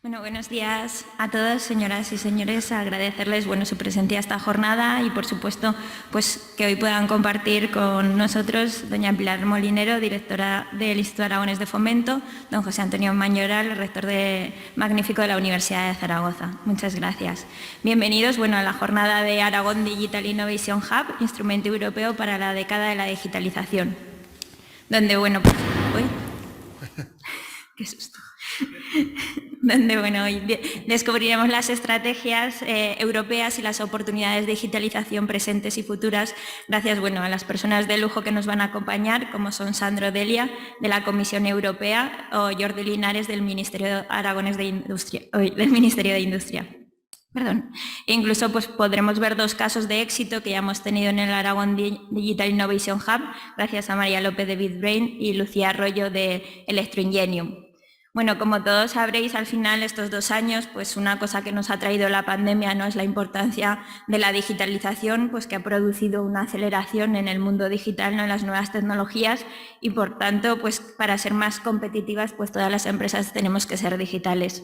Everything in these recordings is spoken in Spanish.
Bueno, buenos días a todos, señoras y señores. Agradecerles su presencia a esta jornada y, por supuesto, que hoy puedan compartir con nosotros doña Pilar Molinero, directora del Instituto Aragonés de Fomento, don José Antonio Mañoral, rector magnífico de la Universidad de Zaragoza. Muchas gracias. Bienvenidos a la jornada de Aragón Digital Innovation Hub, instrumento europeo para la década de la digitalización, donde, qué susto. Donde hoy descubriremos las estrategias europeas y las oportunidades de digitalización presentes y futuras gracias a las personas de lujo que nos van a acompañar, como son Sandro Delia, de la Comisión Europea, o Jordi Linares, del Ministerio Aragonés de Industria, del Ministerio de Industria. Perdón. E incluso podremos ver dos casos de éxito que ya hemos tenido en el Aragón Digital Innovation Hub, gracias a María López de BitBrain y Lucía Arroyo de Electroingenium. Como todos sabréis, al final estos 2 años, una cosa que nos ha traído la pandemia no es la importancia de la digitalización, que ha producido una aceleración en el mundo digital, en las nuevas tecnologías y, por tanto, para ser más competitivas, todas las empresas tenemos que ser digitales.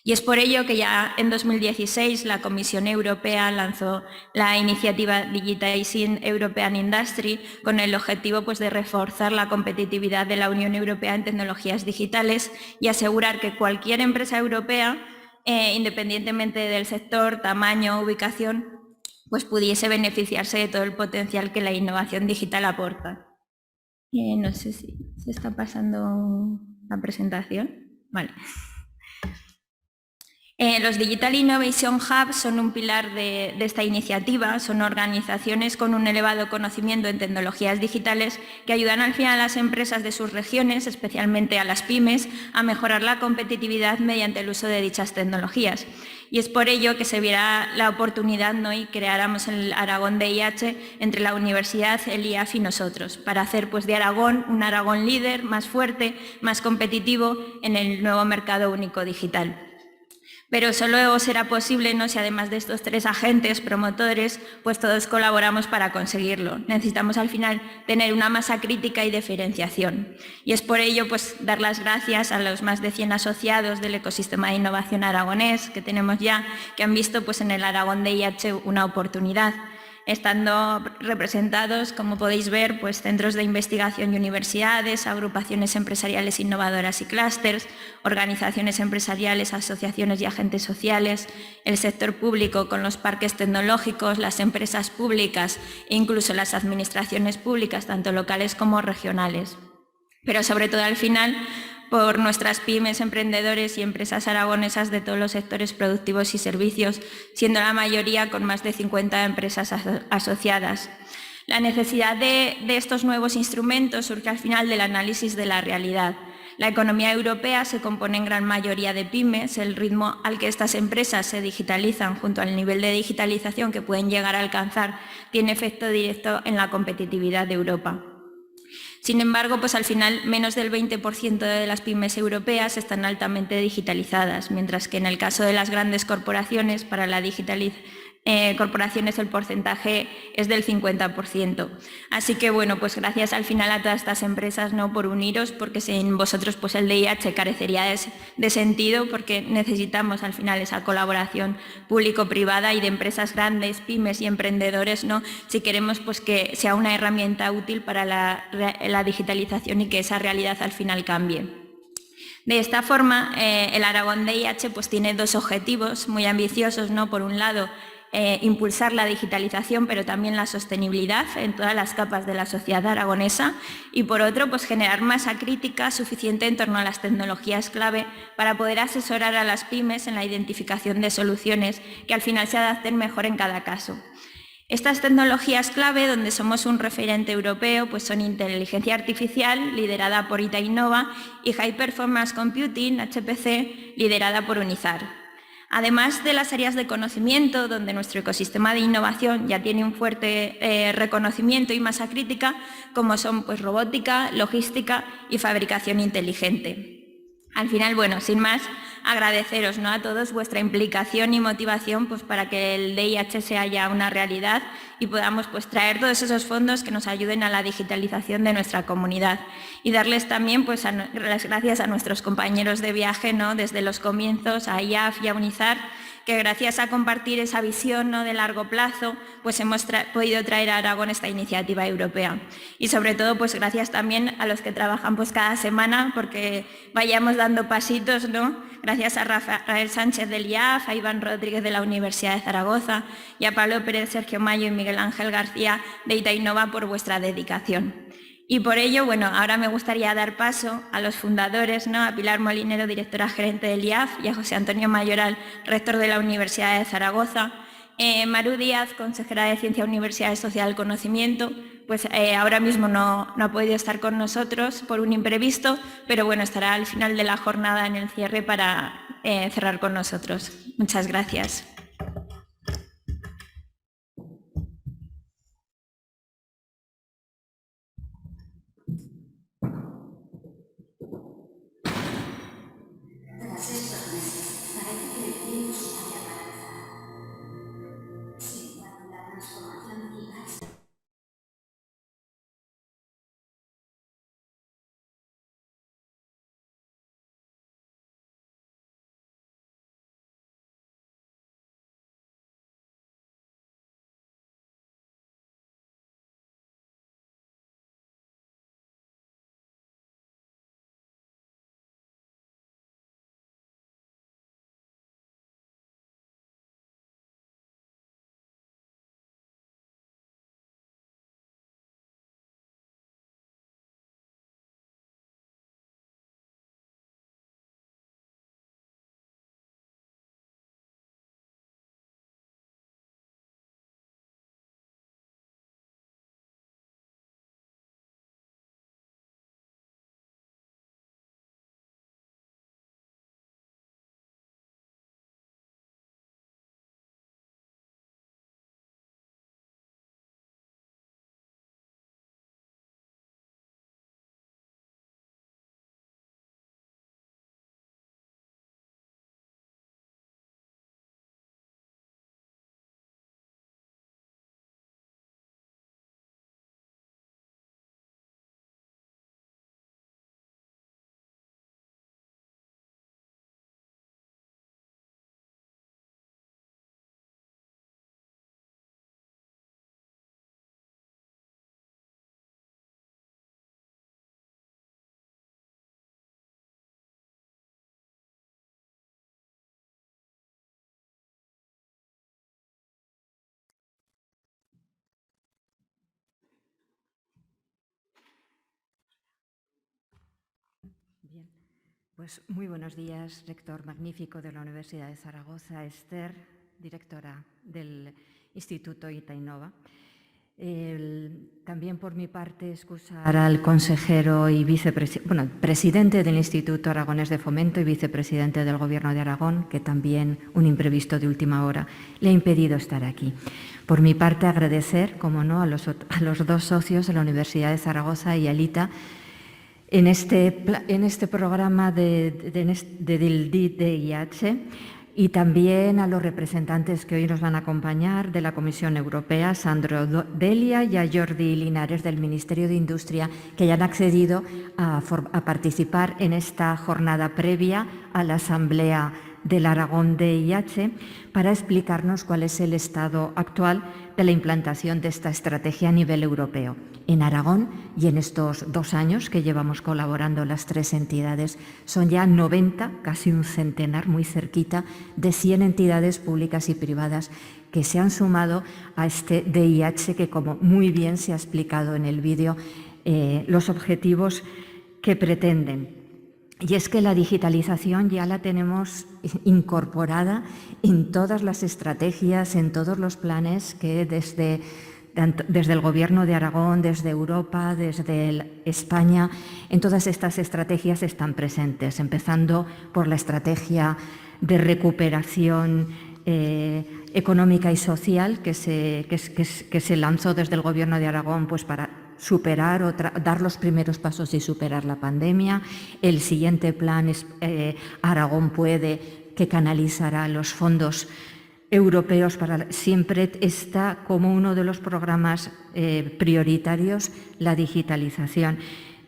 Y es por ello que ya en 2016 la Comisión Europea lanzó la iniciativa Digitizing European Industry con el objetivo de reforzar la competitividad de la Unión Europea en tecnologías digitales y asegurar que cualquier empresa europea, independientemente del sector, tamaño o ubicación, pudiese beneficiarse de todo el potencial que la innovación digital aporta. No sé si se está pasando la presentación. Vale. Los Digital Innovation Hubs son un pilar de esta iniciativa, son organizaciones con un elevado conocimiento en tecnologías digitales que ayudan al final a las empresas de sus regiones, especialmente a las pymes, a mejorar la competitividad mediante el uso de dichas tecnologías. Y es por ello que se viera la oportunidad y creáramos el Aragón DIH entre la universidad, el IAF y nosotros, para hacer de Aragón un Aragón líder, más fuerte, más competitivo en el nuevo mercado único digital. Pero solo será posible si además de estos 3 agentes promotores, todos colaboramos para conseguirlo. Necesitamos al final tener una masa crítica y diferenciación. Y es por ello dar las gracias a los más de 100 asociados del ecosistema de innovación aragonés que tenemos ya, que han visto en el Aragón DIH una oportunidad, estando representados, como podéis ver, centros de investigación y universidades, agrupaciones empresariales innovadoras y clústeres, organizaciones empresariales, asociaciones y agentes sociales, el sector público con los parques tecnológicos, las empresas públicas e incluso las administraciones públicas, tanto locales como regionales. Pero sobre todo al final, por nuestras pymes, emprendedores y empresas aragonesas de todos los sectores productivos y servicios, siendo la mayoría con más de 50 empresas asociadas. La necesidad de estos nuevos instrumentos surge al final del análisis de la realidad. La economía europea se compone en gran mayoría de pymes. El ritmo al que estas empresas se digitalizan junto al nivel de digitalización que pueden llegar a alcanzar tiene efecto directo en la competitividad de Europa. Sin embargo, al final menos del 20% de las pymes europeas están altamente digitalizadas, mientras que en el caso de las grandes corporaciones, para la corporaciones el porcentaje es del 50%. Así que gracias al final a todas estas empresas por uniros, porque sin vosotros el DIH carecería de sentido, porque necesitamos al final esa colaboración público-privada y de empresas grandes, pymes y emprendedores, si queremos que sea una herramienta útil para la digitalización y que esa realidad al final cambie. De esta forma, el Aragón DIH tiene 2 objetivos muy ambiciosos, por un lado, impulsar la digitalización, pero también la sostenibilidad en todas las capas de la sociedad aragonesa y, por otro, generar masa crítica suficiente en torno a las tecnologías clave para poder asesorar a las pymes en la identificación de soluciones que al final se adapten mejor en cada caso. Estas tecnologías clave, donde somos un referente europeo, son inteligencia artificial, liderada por ITA Innova, y High Performance Computing, HPC, liderada por Unizar. Además de las áreas de conocimiento, donde nuestro ecosistema de innovación ya tiene un fuerte reconocimiento y masa crítica, como son robótica, logística y fabricación inteligente. Al final, sin más, agradeceros, ¿no?, a todos vuestra implicación y motivación pues, para que el DIH sea ya una realidad y podamos pues, traer todos esos fondos que nos ayuden a la digitalización de nuestra comunidad. Y darles también pues, las gracias a nuestros compañeros de viaje, ¿no?, desde los comienzos, a IAF y a UNIZAR, que gracias a compartir esa visión, ¿no?, de largo plazo, pues hemos podido traer a Aragón esta iniciativa europea. Y sobre todo, pues gracias también a los que trabajan pues, cada semana, porque vayamos dando pasitos, ¿no? Gracias a Rafael Sánchez del IAF, a Iván Rodríguez de la Universidad de Zaragoza y a Pablo Pérez, Sergio Mayo y Miguel Ángel García de Itainova por vuestra dedicación. Y por ello, bueno, ahora me gustaría dar paso a los fundadores, ¿no?, a Pilar Molinero, directora gerente del IAF, y a José Antonio Mayoral, rector de la Universidad de Zaragoza. Maru Díaz, consejera de Ciencia, Universidad Social y Conocimiento, pues ahora mismo no ha podido estar con nosotros por un imprevisto, pero bueno, estará al final de la jornada en el cierre para cerrar con nosotros. Muchas gracias. Bien, pues muy buenos días, rector magnífico de la Universidad de Zaragoza, Esther, directora del Instituto Itainova. También por mi parte excusar al consejero y presidente del Instituto Aragonés de Fomento y vicepresidente del Gobierno de Aragón, que también un imprevisto de última hora le ha impedido estar aquí. Por mi parte agradecer, como no, a los dos socios de la Universidad de Zaragoza y al ITA en este programa del DIH, y también a los representantes que hoy nos van a acompañar de la Comisión Europea, Sandro Delia, y a Jordi Linares del Ministerio de Industria, que ya han accedido a participar en esta jornada previa a la Asamblea del Aragón DIH para explicarnos cuál es el estado actual de la implantación de esta estrategia a nivel europeo. En Aragón, y en estos 2 años que llevamos colaborando las 3 entidades, son ya 90, casi un centenar, muy cerquita, de 100 entidades públicas y privadas que se han sumado a este DIH, que, como muy bien se ha explicado en el vídeo, los objetivos que pretenden. Y es que la digitalización ya la tenemos incorporada en todas las estrategias, en todos los planes que desde el Gobierno de Aragón, desde Europa, desde España, en todas estas estrategias están presentes, empezando por la estrategia de recuperación económica y social que se lanzó desde el Gobierno de Aragón, pues para superar o dar los primeros pasos y superar la pandemia. El siguiente plan es Aragón Puede, que canalizará los fondos europeos siempre está como uno de los programas prioritarios la digitalización.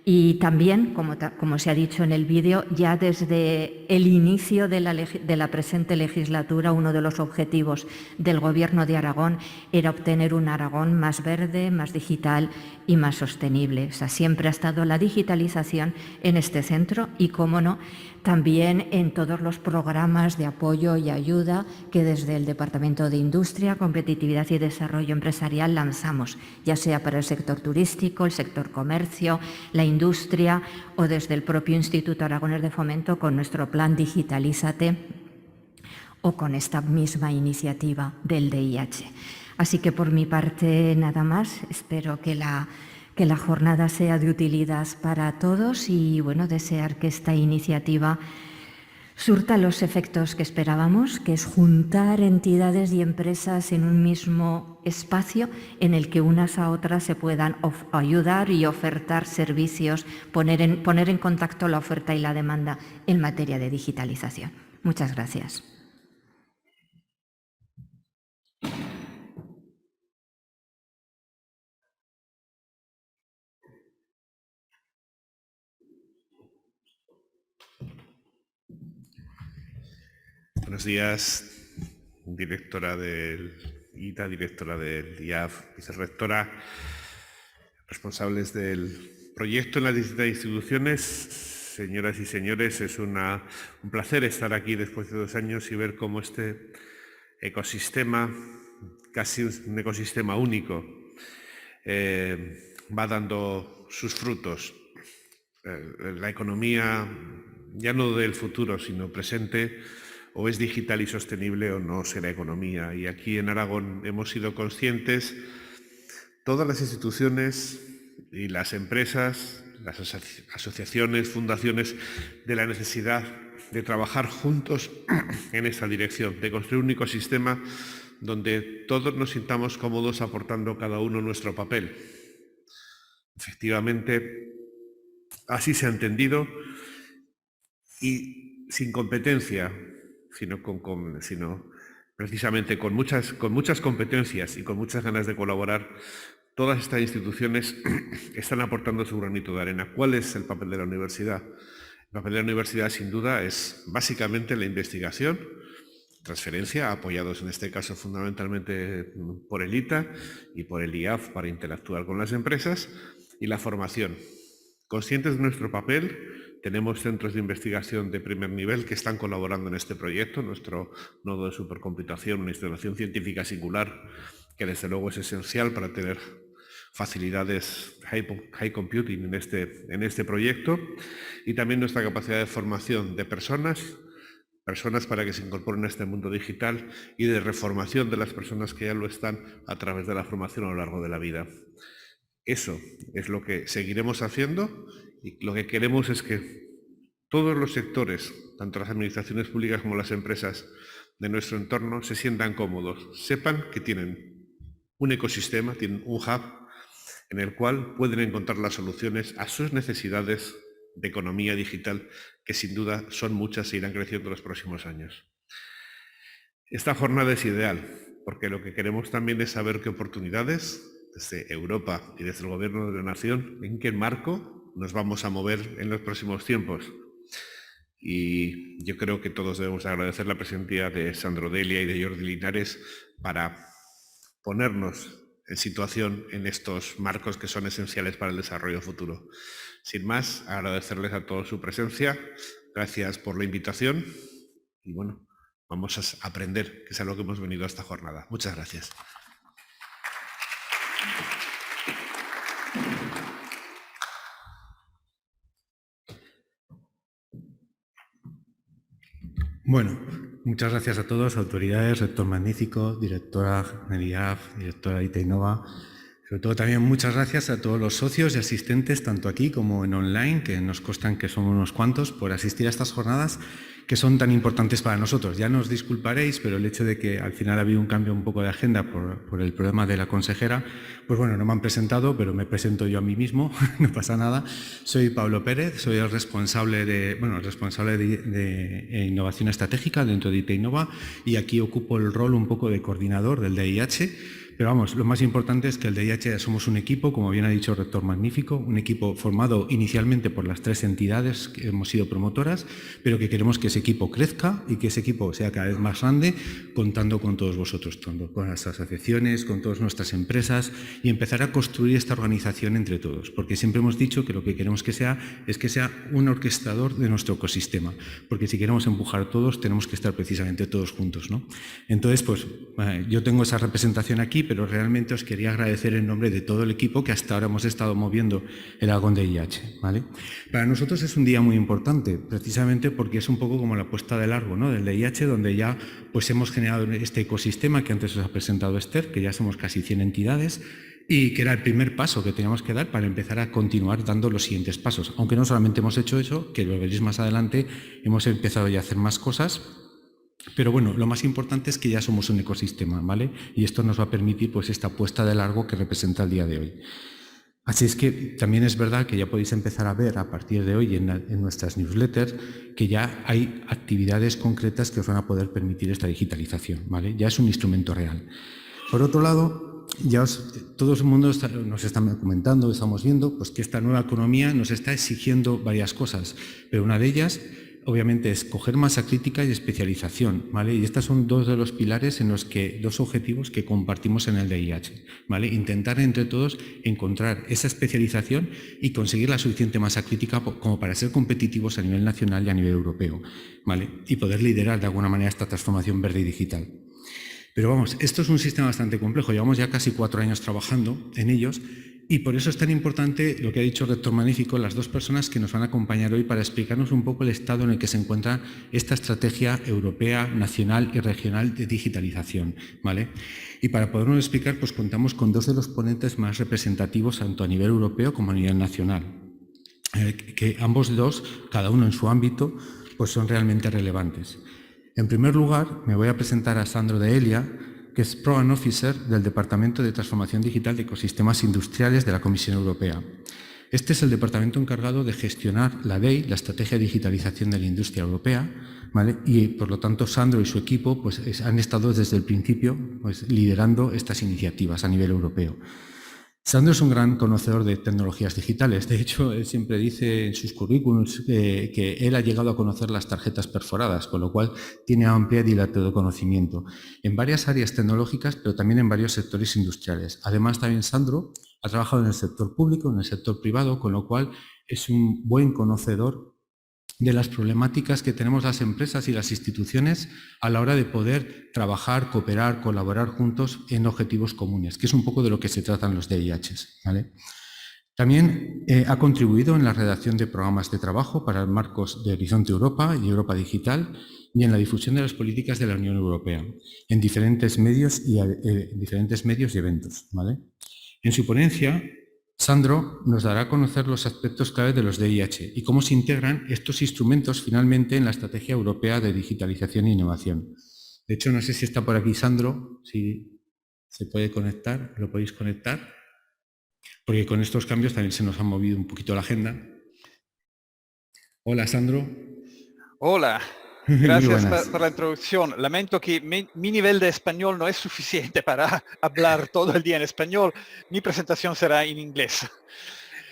Y también, como se ha dicho en el vídeo, ya desde el inicio de la presente legislatura, uno de los objetivos del Gobierno de Aragón era obtener un Aragón más verde, más digital y más sostenible. O sea, siempre ha estado la digitalización en este centro y, cómo no, también en todos los programas de apoyo y ayuda que desde el Departamento de Industria, Competitividad y Desarrollo Empresarial lanzamos, ya sea para el sector turístico, el sector comercio, la industria o desde el propio Instituto Aragonés de Fomento con nuestro plan Digitalízate o con esta misma iniciativa del DIH. Así que por mi parte nada más, espero que la jornada sea de utilidad para todos y bueno, desear que esta iniciativa surta los efectos que esperábamos, que es juntar entidades y empresas en un mismo espacio en el que unas a otras se puedan ayudar y ofertar servicios, poner en contacto la oferta y la demanda en materia de digitalización. Muchas gracias. Buenos días, directora del ITA, directora del IAF, vicerrectora, responsables del proyecto en las distintas instituciones. Señoras y señores, es un placer estar aquí después de 2 años y ver cómo este ecosistema, casi un ecosistema único, va dando sus frutos. La economía, ya no del futuro, sino presente, o es digital y sostenible o no será economía. Y aquí en Aragón hemos sido conscientes, todas las instituciones y las empresas, las asociaciones, fundaciones, de la necesidad de trabajar juntos en esta dirección, de construir un ecosistema donde todos nos sintamos cómodos aportando cada uno nuestro papel. Efectivamente, así se ha entendido y sin competencia, sino precisamente con muchas competencias y con muchas ganas de colaborar, todas estas instituciones están aportando su granito de arena. ¿Cuál es el papel de la universidad? El papel de la universidad, sin duda, es básicamente la investigación, transferencia, apoyados en este caso fundamentalmente por el ITA y por el IAF para interactuar con las empresas, y la formación. Conscientes de nuestro papel, tenemos centros de investigación de primer nivel que están colaborando en este proyecto, nuestro nodo de supercomputación, una instalación científica singular que desde luego es esencial para tener facilidades high computing en este proyecto, y también nuestra capacidad de formación de personas para que se incorporen a este mundo digital y de reformación de las personas que ya lo están a través de la formación a lo largo de la vida. Eso es lo que seguiremos haciendo y lo que queremos es que todos los sectores, tanto las administraciones públicas como las empresas de nuestro entorno, se sientan cómodos, sepan que tienen un ecosistema, tienen un hub en el cual pueden encontrar las soluciones a sus necesidades de economía digital, que sin duda son muchas e irán creciendo en los próximos años. Esta jornada es ideal, porque lo que queremos también es saber qué oportunidades, desde Europa y desde el Gobierno de la Nación, en qué marco nos vamos a mover en los próximos tiempos. Y yo creo que todos debemos agradecer la presencia de Sandro Delia y de Jordi Linares para ponernos en situación en estos marcos que son esenciales para el desarrollo futuro. Sin más, agradecerles a todos su presencia. Gracias por la invitación y bueno, vamos a aprender, que es a lo que hemos venido a esta jornada. Muchas gracias. Bueno, muchas gracias a todos, autoridades, rector magnífico, directora del IAF, directora de ITA Innova. Sobre todo también muchas gracias a todos los socios y asistentes, tanto aquí como en online, que nos constan que son unos cuantos, por asistir a estas jornadas que son tan importantes para nosotros. Ya nos disculparéis, pero el hecho de que al final ha habido un cambio un poco de agenda por el problema de la consejera, pues bueno, no me han presentado, pero me presento yo a mí mismo, no pasa nada. Soy Pablo Pérez, soy el responsable de innovación estratégica dentro de IT Innova y aquí ocupo el rol un poco de coordinador del DIH. Pero vamos, lo más importante es que el DIH somos un equipo, como bien ha dicho el rector magnífico, un equipo formado inicialmente por las 3 entidades que hemos sido promotoras, pero que queremos que ese equipo crezca y que ese equipo sea cada vez más grande, contando con todos vosotros, con las asociaciones, con todas nuestras empresas y empezar a construir esta organización entre todos, porque siempre hemos dicho que lo que queremos que sea es que sea un orquestador de nuestro ecosistema, porque si queremos empujar todos, tenemos que estar precisamente todos juntos, ¿no? Entonces, pues yo tengo esa representación aquí, pero realmente os quería agradecer en nombre de todo el equipo que hasta ahora hemos estado moviendo el Aragón DIH, ¿vale? Para nosotros es un día muy importante, precisamente porque es un poco como la puesta del árbol, ¿no?, del DIH, donde ya pues hemos generado este ecosistema que antes os ha presentado Esther, que ya somos casi 100 entidades, y que era el primer paso que teníamos que dar para empezar a continuar dando los siguientes pasos. Aunque no solamente hemos hecho eso, que lo veréis más adelante, hemos empezado ya a hacer más cosas. Pero bueno, lo más importante es que ya somos un ecosistema, ¿vale? Y esto nos va a permitir pues esta puesta de largo que representa el día de hoy. Así es que también es verdad que ya podéis empezar a ver a partir de hoy en nuestras newsletters que ya hay actividades concretas que os van a poder permitir esta digitalización, ¿vale? Ya es un instrumento real. Por otro lado, todo el mundo nos está comentando, estamos viendo pues que esta nueva economía nos está exigiendo varias cosas, pero una de ellas obviamente es coger masa crítica y especialización, ¿vale? Y estos son 2 de los pilares en los que 2 objetivos que compartimos en el DIH, ¿vale? Intentar entre todos encontrar esa especialización y conseguir la suficiente masa crítica como para ser competitivos a nivel nacional y a nivel europeo, ¿vale? Y poder liderar de alguna manera esta transformación verde y digital. Pero vamos, esto es un sistema bastante complejo, llevamos ya casi 4 años trabajando en ellos y por eso es tan importante lo que ha dicho el rector magnífico, las 2 personas que nos van a acompañar hoy para explicarnos un poco el estado en el que se encuentra esta estrategia europea, nacional y regional de digitalización, ¿vale? Y para podernos explicar, pues contamos con 2 de los ponentes más representativos tanto a nivel europeo como a nivel nacional, que ambos 2, cada uno en su ámbito, pues son realmente relevantes. En primer lugar, me voy a presentar a Sandro de Elia, que es Program Officer del Departamento de Transformación Digital de Ecosistemas Industriales de la Comisión Europea. Este es el departamento encargado de gestionar la DEI, la Estrategia de Digitalización de la Industria Europea, ¿vale? Y por lo tanto Sandro y su equipo pues, han estado desde el principio pues, liderando estas iniciativas a nivel europeo. Sandro es un gran conocedor de tecnologías digitales. De hecho, él siempre dice en sus currículums que él ha llegado a conocer las tarjetas perforadas, con lo cual tiene amplia y dilatado conocimiento en varias áreas tecnológicas, pero también en varios sectores industriales. Además, también Sandro ha trabajado en el sector público, en el sector privado, con lo cual es un buen conocedor de las problemáticas que tenemos las empresas y las instituciones a la hora de poder trabajar, cooperar, colaborar juntos en objetivos comunes, que es un poco de lo que se tratan los DIHs, ¿vale? También ha contribuido en la redacción de programas de trabajo para marcos de Horizonte Europa y Europa Digital y en la difusión de las políticas de la Unión Europea en diferentes medios y eventos, ¿vale? En su ponencia, Sandro nos dará a conocer los aspectos clave de los DIH y cómo se integran estos instrumentos finalmente en la Estrategia Europea de Digitalización e Innovación. De hecho, no sé si está por aquí Sandro, si se puede conectar, ¿lo podéis conectar? Porque con estos cambios también se nos ha movido un poquito la agenda. Hola, Sandro. Hola. Gracias por la introducción. Lamento que mi nivel de español no es suficiente para hablar todo el día en español. Mi presentación será en inglés.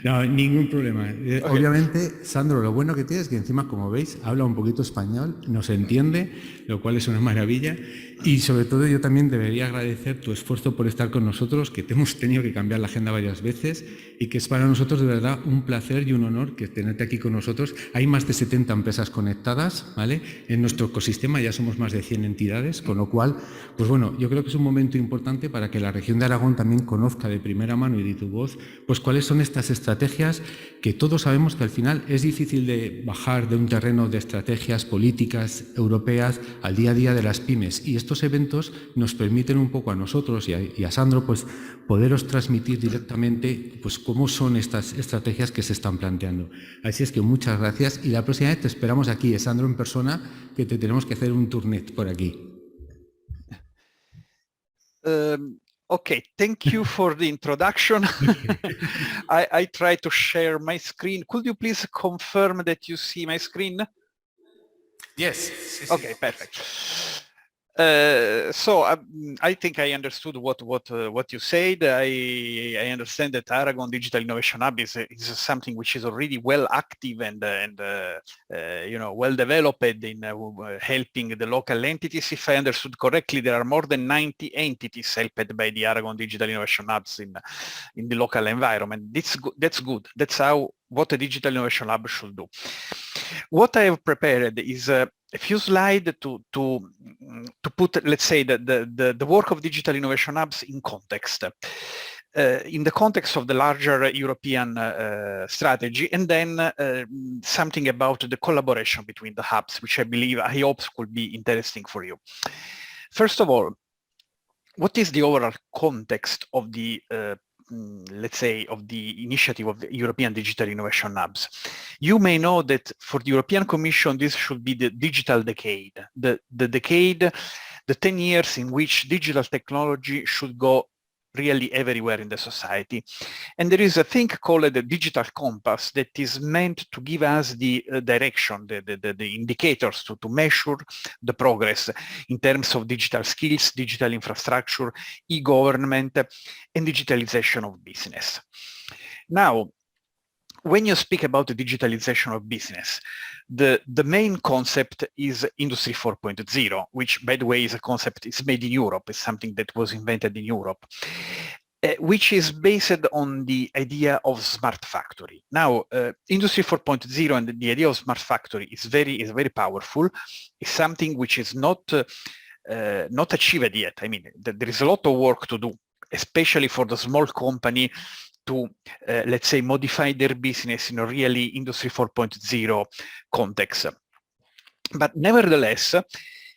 No, ningún problema. Okay. Obviamente, Sandro, lo bueno que tiene es que encima, como veis, habla un poquito español, nos entiende, lo cual es una maravilla. Y sobre todo yo también debería agradecer tu esfuerzo por estar con nosotros, que te hemos tenido que cambiar la agenda varias veces y que es para nosotros de verdad un placer y un honor que tenerte aquí con nosotros. Hay más de 70 empresas conectadas, ¿vale? En nuestro ecosistema ya somos más de 100 entidades, con lo cual, pues bueno, yo creo que es un momento importante para que la región de Aragón también conozca de primera mano y de tu voz, pues cuáles son estas estrategias estrategias que todos sabemos que al final es difícil de bajar de un terreno de estrategias políticas europeas al día a día de las pymes. Y estos eventos nos permiten un poco a nosotros y a Sandro pues, poderos transmitir directamente pues, cómo son estas estrategias que se están planteando. Así es que muchas gracias y la próxima vez te esperamos aquí, Sandro, en persona, que te tenemos que hacer un tournet por aquí. Okay, thank you for the introduction. I try to share my screen. Could you please confirm that you see my screen? Yes. Okay, perfect. So I think I understood what you said. I understand that Aragon Digital Innovation Hub is something which is already well active and well developed in helping the local entities. If I understood correctly, there are more than 90 entities helped by the Aragon Digital Innovation Hubs in the local environment. That's good. That's what a Digital Innovation Hub should do. What I have prepared is a few slides to put, let's say, the work of Digital Innovation Hubs in context. In the context of the larger European strategy, and then something about the collaboration between the hubs, which I hope could be interesting for you. First of all, what is the overall context of the let's say, of the initiative of the European Digital Innovation Hubs? You may know that for the European Commission, this should be the digital decade, the decade, the 10 years in which digital technology should go really everywhere in the society. And there is a thing called the digital compass that is meant to give us the direction, the indicators to measure the progress in terms of digital skills, digital infrastructure, e-government, and digitalization of business. Now, when you speak about the digitalization of business, the main concept is Industry 4.0, which, by the way, is a concept, it's made in Europe, it's something that was invented in Europe, which is based on the idea of smart factory. Now, Industry 4.0 and the idea of smart factory is very powerful. It's something which is not achieved yet. I mean, there is a lot of work to do, especially for the small company to, let's say, modify their business in a really Industry 4.0 context. But nevertheless,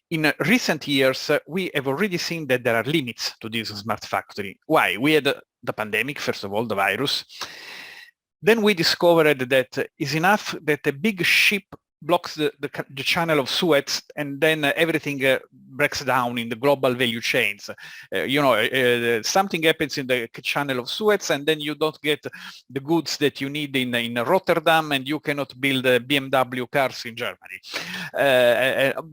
in recent years, we have already seen that there are limits to this smart factory. Why? We had the pandemic, first of all, the virus. Then we discovered that it's enough that a big ship blocks the channel of Suez, and then everything breaks down in the global value chains. Something happens in the channel of Suez, and then you don't get the goods that you need in Rotterdam, and you cannot build BMW cars in Germany.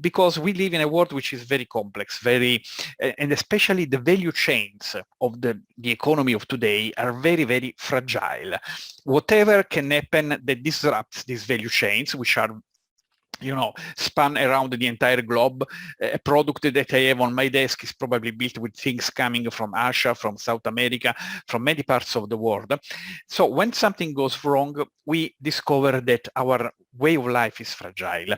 Because we live in a world which is very complex, and especially the value chains of the economy of today are very fragile. Whatever can happen that disrupts these value chains, which are span around the entire globe. A product that I have on my desk is probably built with things coming from Asia, from South America, from many parts of the world. So when something goes wrong, we discover that our way of life is fragile.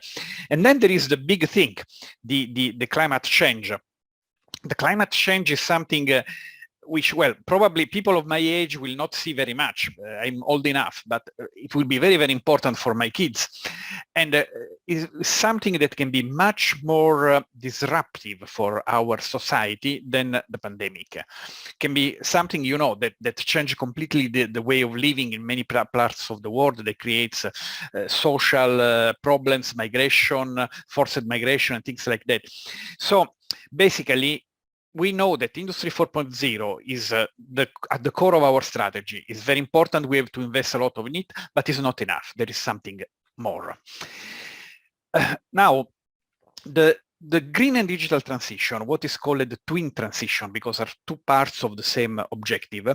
And then there is the big thing, the climate change. The climate change is something which, well, probably people of my age will not see very much. I'm old enough, but it will be very important for my kids. And is something that can be much more disruptive for our society than the pandemic. Can be something, that changes completely the way of living in many parts of the world, that creates social problems, migration, forced migration, and things like that. So basically, we know that Industry 4.0 is at the core of our strategy. It's very important. We have to invest a lot in it, but it's not enough. There is something more. Now, the green and digital transition, what is called the twin transition, because are two parts of the same objective,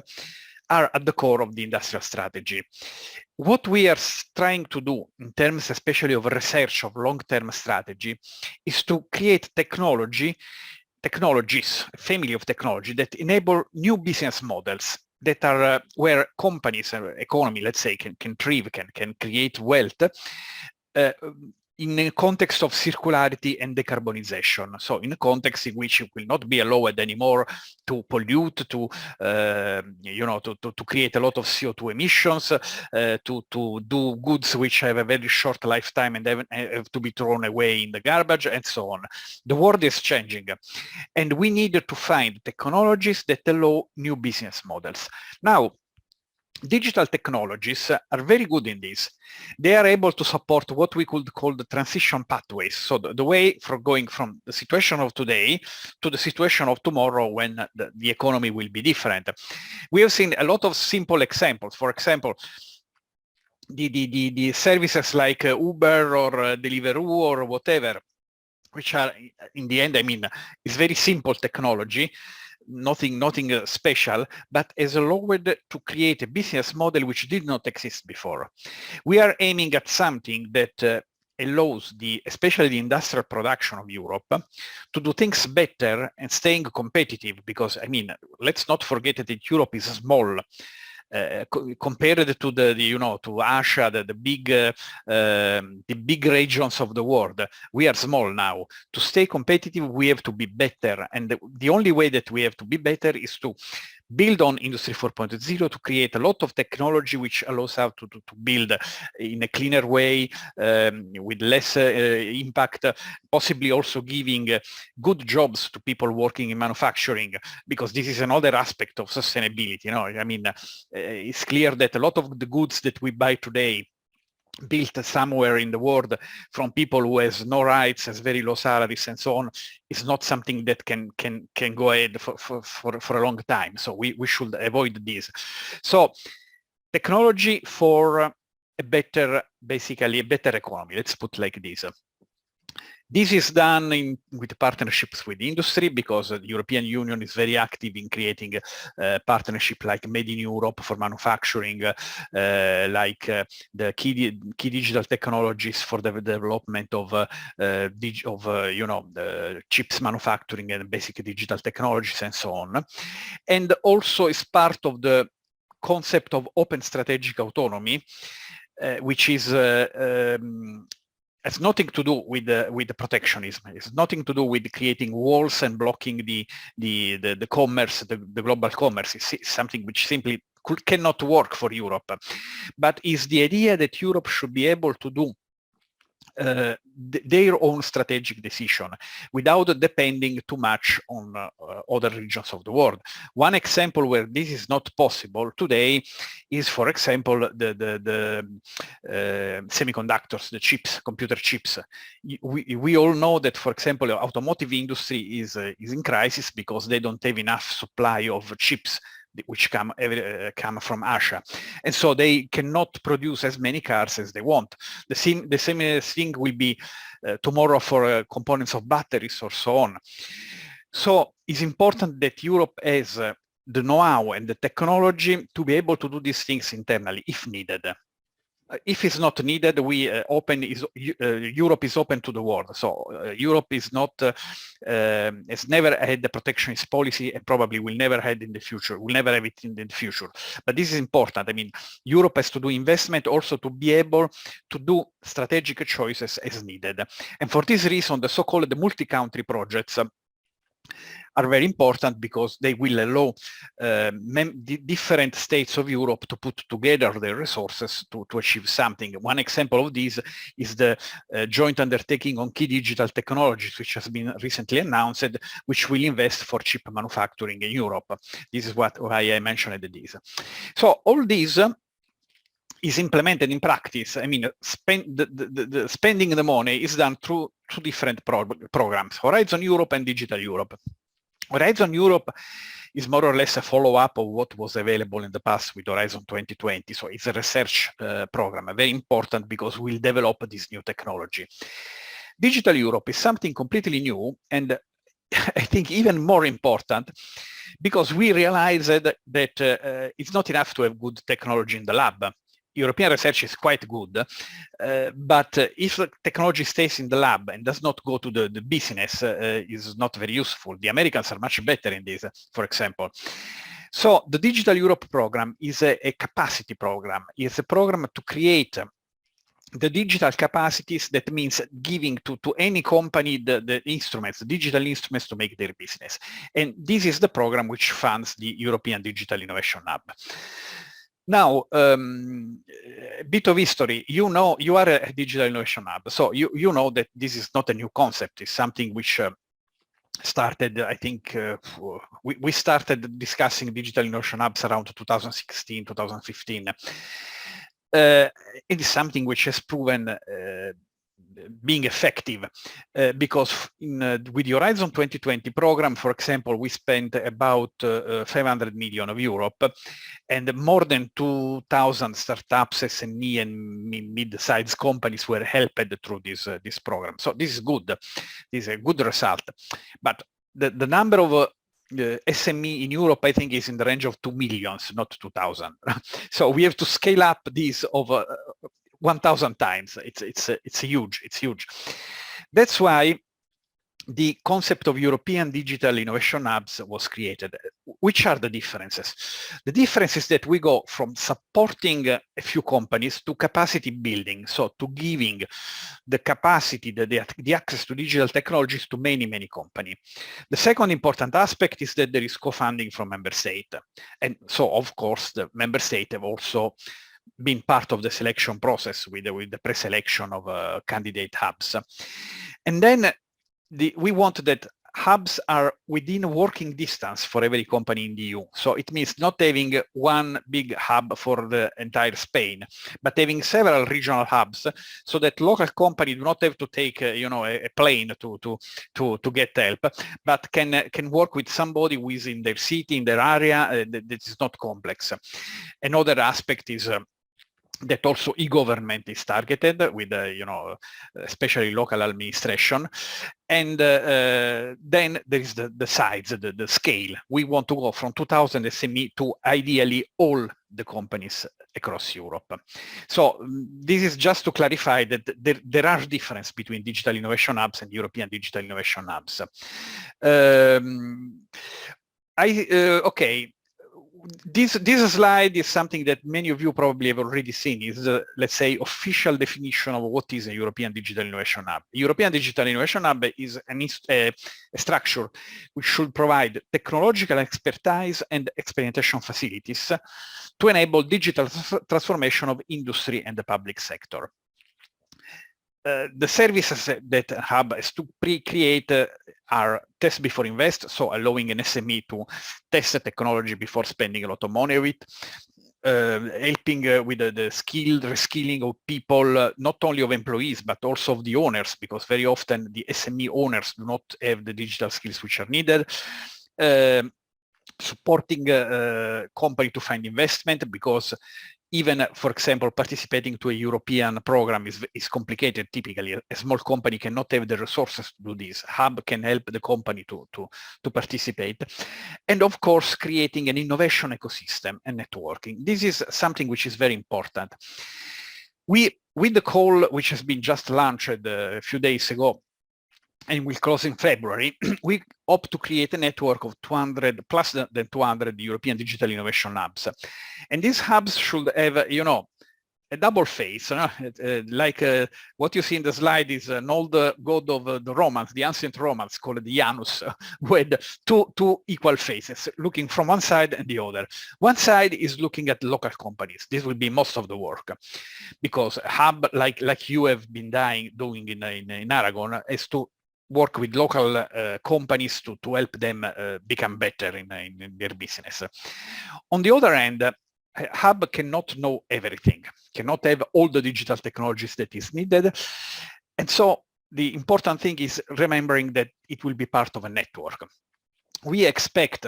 are at the core of the industrial strategy. What we are trying to do in terms especially of research of long-term strategy is to create technologies, a family of technology that enable new business models that are where companies or economy, let's say, can thrive, can create wealth in a context of circularity and decarbonization. So in a context in which it will not be allowed anymore to pollute, to create a lot of CO2 emissions, to do goods which have a very short lifetime and have to be thrown away in the garbage, and so on. The world is changing, and we need to find technologies that allow new business models. Now, digital technologies are very good in this. They are able to support what we could call the transition pathways. So the way for going from the situation of today to the situation of tomorrow when the economy will be different. We have seen a lot of simple examples. For example, the services like Uber or Deliveroo or whatever, which are in the end, I mean, it's very simple technology, nothing special, but has allowed to create a business model which did not exist before. We are aiming at something that allows especially the industrial production of Europe to do things better and staying competitive, because, I mean, let's not forget that Europe is small. Compared to to Asia, the big regions of the world, we are small now. To stay competitive, we have to be better, and the only way that we have to be better is to build on Industry 4.0 to create a lot of technology which allows us to build in a cleaner way, with less impact, possibly also giving good jobs to people working in manufacturing, because this is another aspect of sustainability. I mean, it's clear that a lot of the goods that we buy today built somewhere in the world from people who has no rights, has very low salaries and so on, is not something that can go ahead for a long time. So we should avoid this. So technology for basically a better economy, let's put like this. This is done with partnerships with industry, because the European Union is very active in creating partnership like Made in Europe for manufacturing, like the key digital technologies for the development of chips manufacturing and basic digital technologies and so on. And also is part of the concept of open strategic autonomy, which is has nothing to do with the protectionism. It's nothing to do with creating walls and blocking the commerce, the global commerce. It's something which simply cannot work for Europe. But is the idea that Europe should be able to do their own strategic decision without depending too much on other regions of the world. One example where this is not possible today is, for example, the semiconductors, the chips, computer chips. We all know that, for example, the automotive industry is in crisis because they don't have enough supply of chips which come from Asia, and so they cannot produce as many cars as they want. The same thing will be tomorrow for components of batteries or so on. So it's important that Europe has the know-how and the technology to be able to do these things internally if needed. If it's not needed, Europe is open to the world. So Europe is not, has never had the protectionist policy, and probably will never have in the future. Will never have it in the future. But this is important. I mean, Europe has to do investment also to be able to do strategic choices as needed. And for this reason, the so-called multi-country projects are very important, because they will allow different states of Europe to put together their resources to achieve something. One example of this is the joint undertaking on key digital technologies, which has been recently announced, which will invest for chip manufacturing in Europe. This is why I mentioned this. So all this is implemented in practice. I mean, spending the money is done through two different programs, Horizon Europe and Digital Europe. Horizon Europe is more or less a follow-up of what was available in the past with Horizon 2020. So it's a research program, very important because we'll develop this new technology. Digital Europe is something completely new, and I think even more important, because we realized that it's not enough to have good technology in the lab. European research is quite good, but if the technology stays in the lab and does not go to the business, is not very useful. The Americans are much better in this, for example. So the Digital Europe program is a capacity program. It's a program to create the digital capacities, that means giving to any company the instruments, the digital instruments to make their business. And this is the program which funds the European Digital Innovation Hub. Now, a bit of history. You know, you are a Digital Innovation Hub, so you know that this is not a new concept. It's something which started, I think, we started discussing Digital Innovation Hubs around 2016, 2015. It is something which has proven being effective because with the Horizon 2020 program, for example, we spent about 500 million of Europe, and more than 2,000 startups, SME and mid-sized companies were helped through this program. So this is good. This is a good result. But the number of SME in Europe, I think, is in the range of 2 million, not 2,000. So we have to scale up this over 1,000 times. It's huge. It's huge. That's why the concept of European Digital Innovation Hubs was created. Which are the differences? The difference is that we go from supporting a few companies to capacity building, so to giving the capacity, the access to digital technologies to many, many companies. The second important aspect is that there is co-funding from member state. And so, of course, the member state have also been part of the selection process with the pre-selection of candidate hubs. And then we want that hubs are within working distance for every company in the EU. So it means not having one big hub for the entire Spain, but having several regional hubs so that local companies do not have to take a plane to get help, but can work with somebody who is in their city, in their area, that is not complex. Another aspect is that also e-government is targeted with, especially local administration. And then there is the size, the scale. We want to go from 2,000 SME to ideally all the companies across Europe. So this is just to clarify that there are differences between Digital Innovation Hubs and European Digital Innovation Hubs. Okay. This slide is something that many of you probably have already seen. Is let's say, official definition of what is a European Digital Innovation Hub. European Digital Innovation Hub is a structure which should provide technological expertise and experimentation facilities to enable digital transformation of industry and the public sector. The services that Hub has to pre-create are test before invest, so allowing an SME to test the technology before spending a lot of money with it, helping with the reskilling of people, not only of employees, but also of the owners, because very often the SME owners do not have the digital skills which are needed. Supporting company to find investment, because even, for example, participating to a European program is complicated. Typically, a small company cannot have the resources to do this. Hub can help the company to participate. And of course, creating an innovation ecosystem and networking. This is something which is very important. With the call, which has been just launched a few days ago, and will close in February, we hope to create a network of 200 plus than 200 European Digital Innovation Hubs. And these hubs should have, a double face, like what you see in the slide is an old god of the Romans, the ancient Romans, called Janus, with two equal faces, looking from one side and the other. One side is looking at local companies. This will be most of the work, because a hub like you have been doing in Aragon is to work with local companies to help them become better in their business. On the other hand, Hub cannot know everything, cannot have all the digital technologies that is needed. And so the important thing is remembering that it will be part of a network. We expect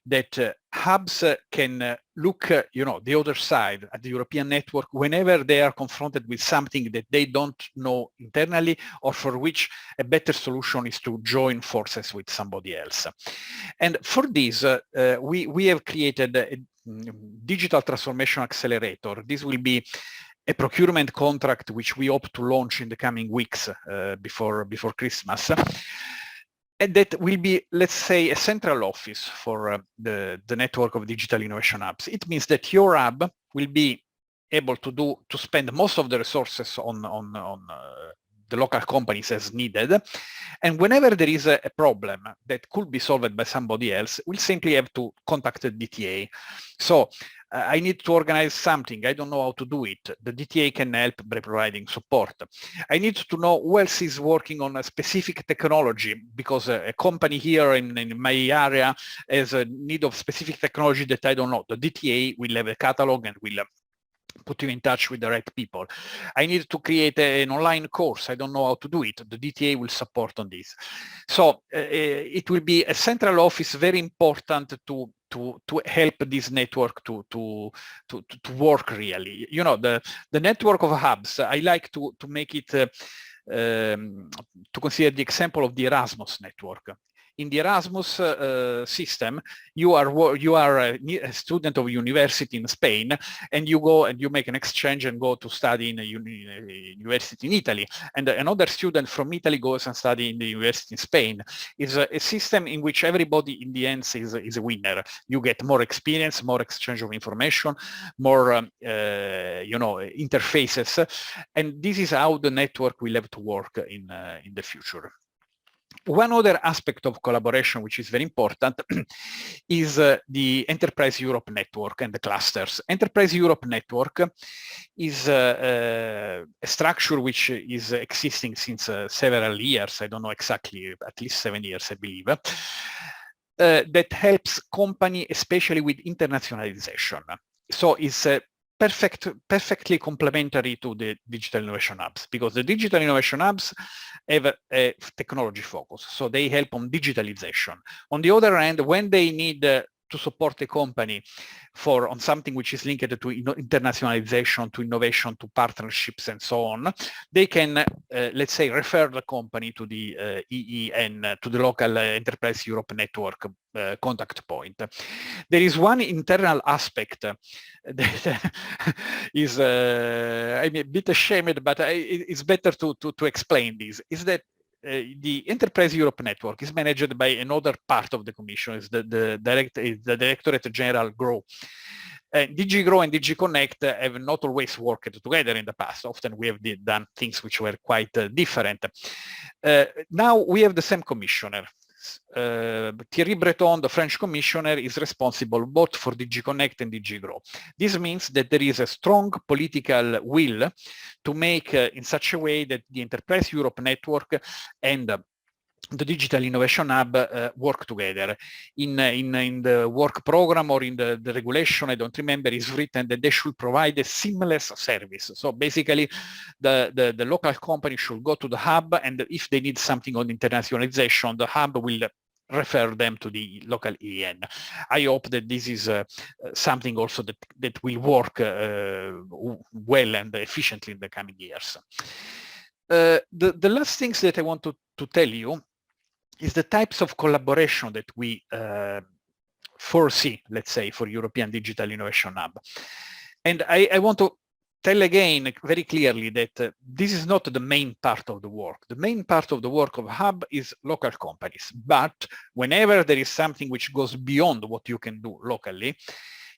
that hubs can look, the other side at the European network whenever they are confronted with something that they don't know internally, or for which a better solution is to join forces with somebody else. And for this, we have created a digital transformation accelerator. This will be a procurement contract which we hope to launch in the coming weeks before Christmas. And that will be, let's say, a central office for the network of digital innovation hubs. It means that your hub will be able to spend most of the resources on the local companies as needed. And whenever there is a problem that could be solved by somebody else, we'll simply have to contact the DTA. So I need to organize something. I don't know how to do it. The DTA can help by providing support. I need to know who else is working on a specific technology, because a company here in my area has a need of specific technology that I don't know. The DTA will have a catalog and will put you in touch with the right people. I need to create an online course. I don't know how to do it. The DTA will support on this. So it will be a central office very important to help this network to work really. You know, the network of hubs, I like to make it, to consider the example of the Erasmus network. In the Erasmus system, you are a student of university in Spain, and you go and you make an exchange and go to study in a university in Italy. And another student from Italy goes and study in the university in Spain. It's a system in which everybody in the end is a winner. You get more experience, more exchange of information, more interfaces, and this is how the network will have to work in the future. One other aspect of collaboration, which is very important, is the Enterprise Europe Network and the clusters. Enterprise Europe Network is a structure which is existing since several years. I don't know exactly, at least 7 years, I believe, that helps company, especially with internationalization. So it's perfectly complementary to the Digital Innovation Hubs, because the Digital Innovation Hubs have a technology focus, so they help on digitalization. On the other hand, when they need to support a company on something which is linked to internationalization, to innovation, to partnerships, and so on, they can, let's say, refer the company to the EEN, to the local Enterprise Europe Network contact point. There is one internal aspect that is, I'm a bit ashamed, but it's better to explain this, is that the Enterprise Europe Network is managed by another part of the Commission, is the Directorate General GROW. DG GROW and DG Connect have not always worked together in the past. Often we have done things which were quite different. Now we have the same commissioner. Thierry Breton, the French commissioner, is responsible both for DG Connect and DG GROW. This means that there is a strong political will to make in such a way that the Enterprise Europe Network and the Digital Innovation Hub work together. In the work program or in the regulation, I don't remember, is written that they should provide a seamless service. So basically, the local company should go to the hub, and if they need something on internationalization, the hub will refer them to the local EN. I hope that this is something also that will work well and efficiently in the coming years. The last things that I want to tell you is the types of collaboration that we foresee, let's say, for European Digital Innovation Hub. And I want to tell again very clearly that this is not the main part of the work. The main part of the work of Hub is local companies. But whenever there is something which goes beyond what you can do locally,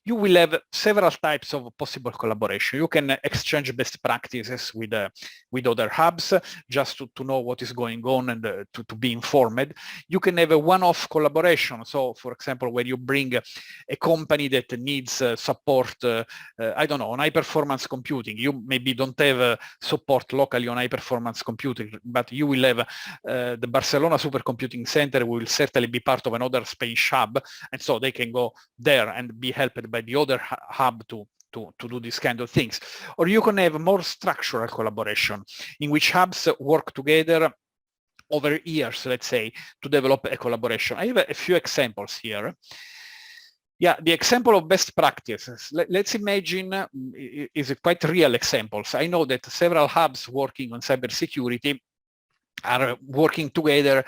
you will have several types of possible collaboration. You can exchange best practices with other hubs just to know what is going on and to be informed. You can have a one-off collaboration. So, for example, where you bring a company that needs support, I don't know, on high-performance computing. You maybe don't have support locally on high-performance computing, but you will have the Barcelona Supercomputing Center will certainly be part of another Spanish hub, and so they can go there and be helped by the other hub to do these kind of things. Or you can have more structural collaboration in which hubs work together over years, let's say, to develop a collaboration. I have a few examples here. Yeah, the example of best practices. Let's imagine is a quite real examples. I know that several hubs working on cybersecurity are working together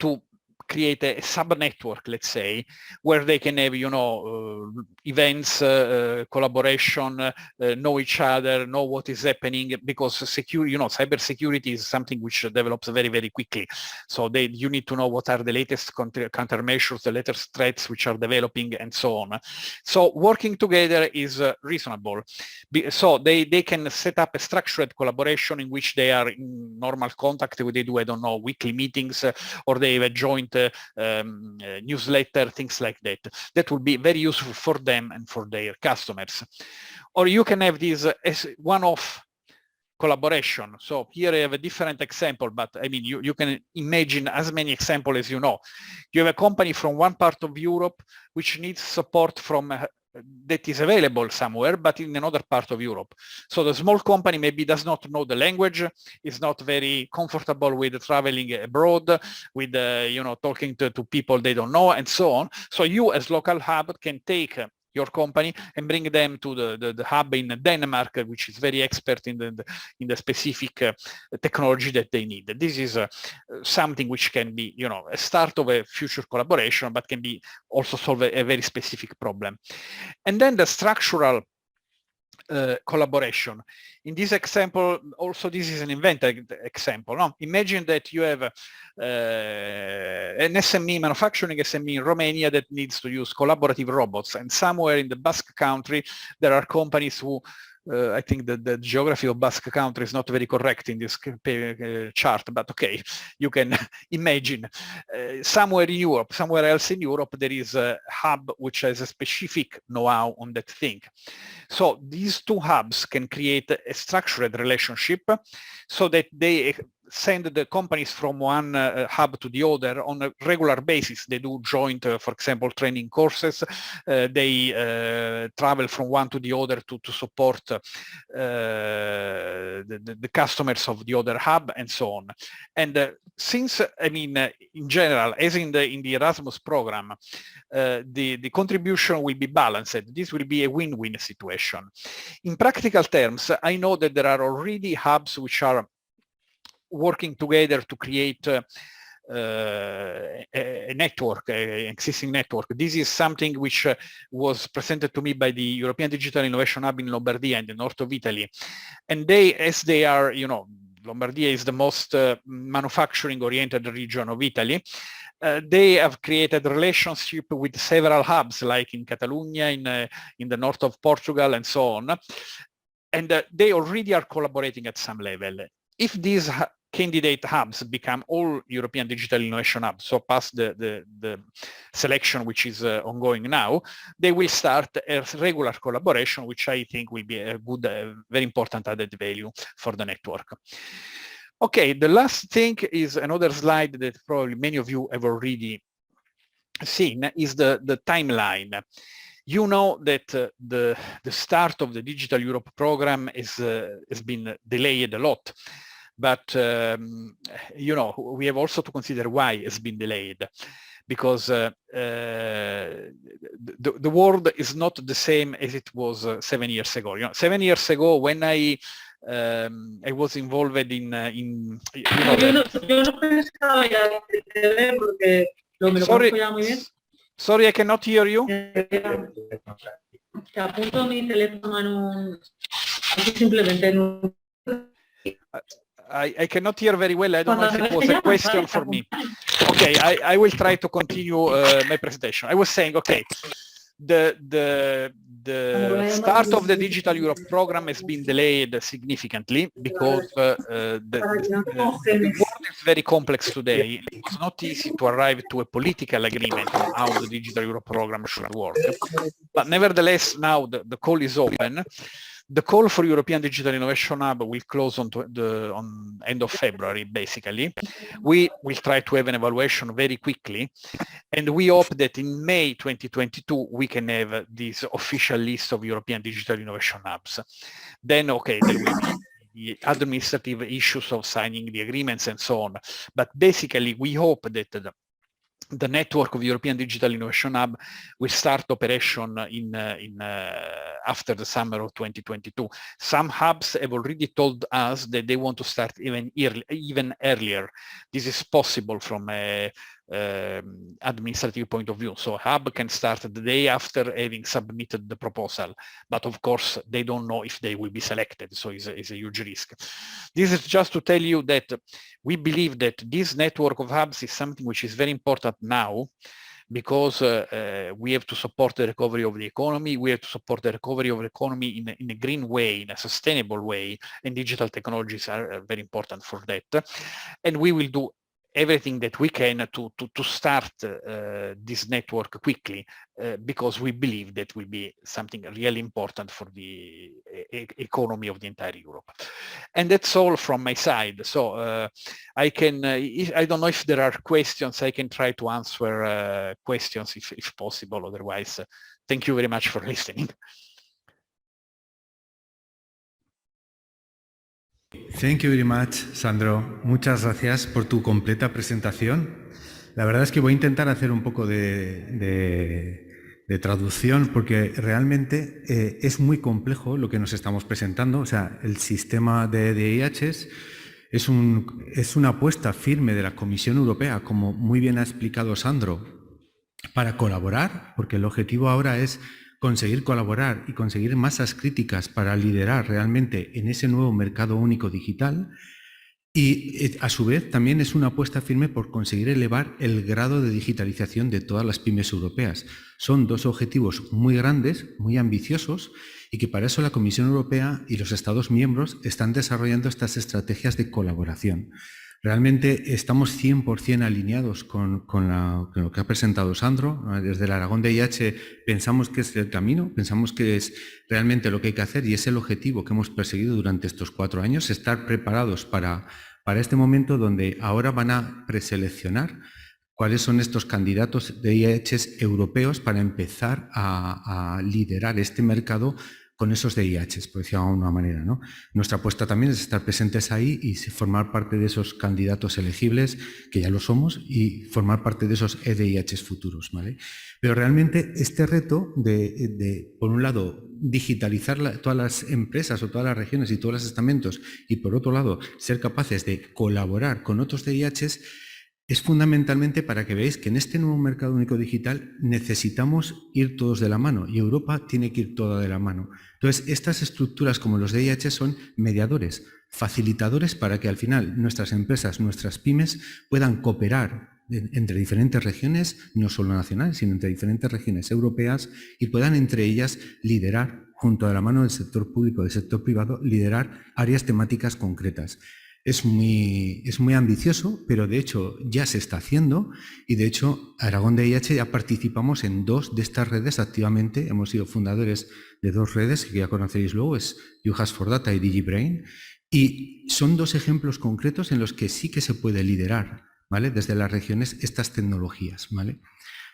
to create a sub-network, let's say, where they can have, events, collaboration, know each other, know what is happening, because cybersecurity is something which develops very, very quickly. So you need to know what are the latest countermeasures, the latest threats which are developing, and so on. So working together is reasonable. So they can set up a structured collaboration in which they are in normal contact. They do, I don't know, weekly meetings, or they have a joint newsletter, things like that. That will be very useful for them and for their customers. Or you can have this as one-off collaboration. So here I have a different example, but I mean, you can imagine as many examples as you know. You have a company from one part of Europe which needs support from that is available somewhere, but in another part of Europe. So the small company maybe does not know the language, is not very comfortable with traveling abroad, with talking to people they don't know, and so on. So you as local hub can take your company and bring them to the hub in Denmark, which is very expert in the specific technology that they need. This is something which can be, a start of a future collaboration, but can be also solve a very specific problem. And then the structural collaboration. In this example, also this is an invented example. No? Imagine that you have an SME, manufacturing SME in Romania that needs to use collaborative robots, and somewhere in the Basque country there are companies who I think that the geography of Basque country is not very correct in this chart, but okay, you can imagine somewhere in Europe, somewhere else in Europe, there is a hub which has a specific know-how on that thing. So these two hubs can create a structured relationship so that they send the companies from one hub to the other on a regular basis. They do joint, for example, training courses. They travel from one to the other to support the customers of the other hub, and so on. And since, I mean, in general, as in the Erasmus program, the contribution will be balanced. This will be a win-win situation. In practical terms, I know that there are already hubs which are working together to create a network, an existing network. This is something which was presented to me by the European Digital Innovation Hub in Lombardia in the north of Italy. And they are, Lombardia is the most manufacturing-oriented region of Italy. They have created relationship with several hubs, like in Catalonia, in the north of Portugal, and so on. And they already are collaborating at some level. If these candidate hubs become all European Digital Innovation Hubs, so past the selection which is ongoing now, they will start a regular collaboration, which I think will be a good, very important added value for the network. Okay, the last thing is another slide that probably many of you have already seen, is the timeline. You know that the start of the Digital Europe program has been delayed a lot. But, we have also to consider why it's been delayed, because the world is not the same as it was 7 years ago. 7 years ago, when I was involved in Sorry, I cannot hear you. I cannot hear very well. I don't know if it was a question for me. Okay, I will try to continue my presentation. I was saying, okay, the start of the Digital Europe program has been delayed significantly because the world is very complex today. It was not easy to arrive to a political agreement on how the Digital Europe program should work. But nevertheless, now the call is open. The call for European Digital Innovation Hub will close on end of February, basically. We will try to have an evaluation very quickly, and we hope that in May 2022 we can have this official list of European Digital Innovation Hubs. Then, okay, there will be the administrative issues of signing the agreements and so on. But basically, we hope that the network of European Digital Innovation Hub will start operation after the summer of 2022. Some hubs have already told us that they want to start even earlier. This is possible from a administrative point of view. So hub can start the day after having submitted the proposal, but of course they don't know if they will be selected, so it's a huge risk. This is just to tell you that we believe that this network of hubs is something which is very important now, because we have to support the recovery of the economy, we have to support the recovery of the economy in a green way, in a sustainable way, and digital technologies are very important for that. And we will do everything that we can to start this network quickly, because we believe that will be something really important for the economy of the entire Europe. And that's all from my side. So I don't know if there are questions. I can try to answer questions if possible. Otherwise, thank you very much for listening. Thank you very much, Sandro. Muchas gracias por tu completa presentación. La verdad es que voy a intentar hacer un poco de traducción, porque realmente es muy complejo lo que nos estamos presentando. O sea, el sistema de DIHs es una apuesta firme de la Comisión Europea, como muy bien ha explicado Sandro, para colaborar, porque el objetivo ahora es conseguir colaborar y conseguir masas críticas para liderar realmente en ese nuevo mercado único digital, y a su vez también es una apuesta firme por conseguir elevar el grado de digitalización de todas las pymes europeas. Son dos objetivos muy grandes, muy ambiciosos, y que para eso la Comisión Europea y los Estados miembros están desarrollando estas estrategias de colaboración. Realmente estamos 100% alineados con lo que ha presentado Sandro. Desde el Aragón DIH pensamos que es el camino, pensamos que es realmente lo que hay que hacer, y es el objetivo que hemos perseguido durante estos 4 años, estar preparados para este momento donde ahora van a preseleccionar cuáles son estos candidatos de DIHs europeos para empezar a liderar este mercado con esos DIHs, por decirlo de alguna manera, ¿no? Nuestra apuesta también es estar presentes ahí y formar parte de esos candidatos elegibles, que ya lo somos, y formar parte de esos EDIHs futuros, ¿vale? Pero realmente este reto de por un lado, digitalizar todas las empresas o todas las regiones y todos los estamentos, y por otro lado, ser capaces de colaborar con otros DIHs, es fundamentalmente para que veáis que en este nuevo mercado único digital necesitamos ir todos de la mano, y Europa tiene que ir toda de la mano. Entonces, estas estructuras como los DIH son mediadores, facilitadores para que al final nuestras empresas, nuestras pymes puedan cooperar entre diferentes regiones, no solo nacionales, sino entre diferentes regiones europeas, y puedan entre ellas liderar, junto a la mano del sector público y del sector privado, liderar áreas temáticas concretas. Es muy ambicioso, pero de hecho ya se está haciendo, y de hecho Aragón DIH ya participamos en 2 de estas redes activamente. Hemos sido fundadores de 2 redes que ya conoceréis luego, es YouHash4Data y DigiBrain, y son 2 ejemplos concretos en los que sí que se puede liderar, ¿vale?, desde las regiones estas tecnologías, ¿vale?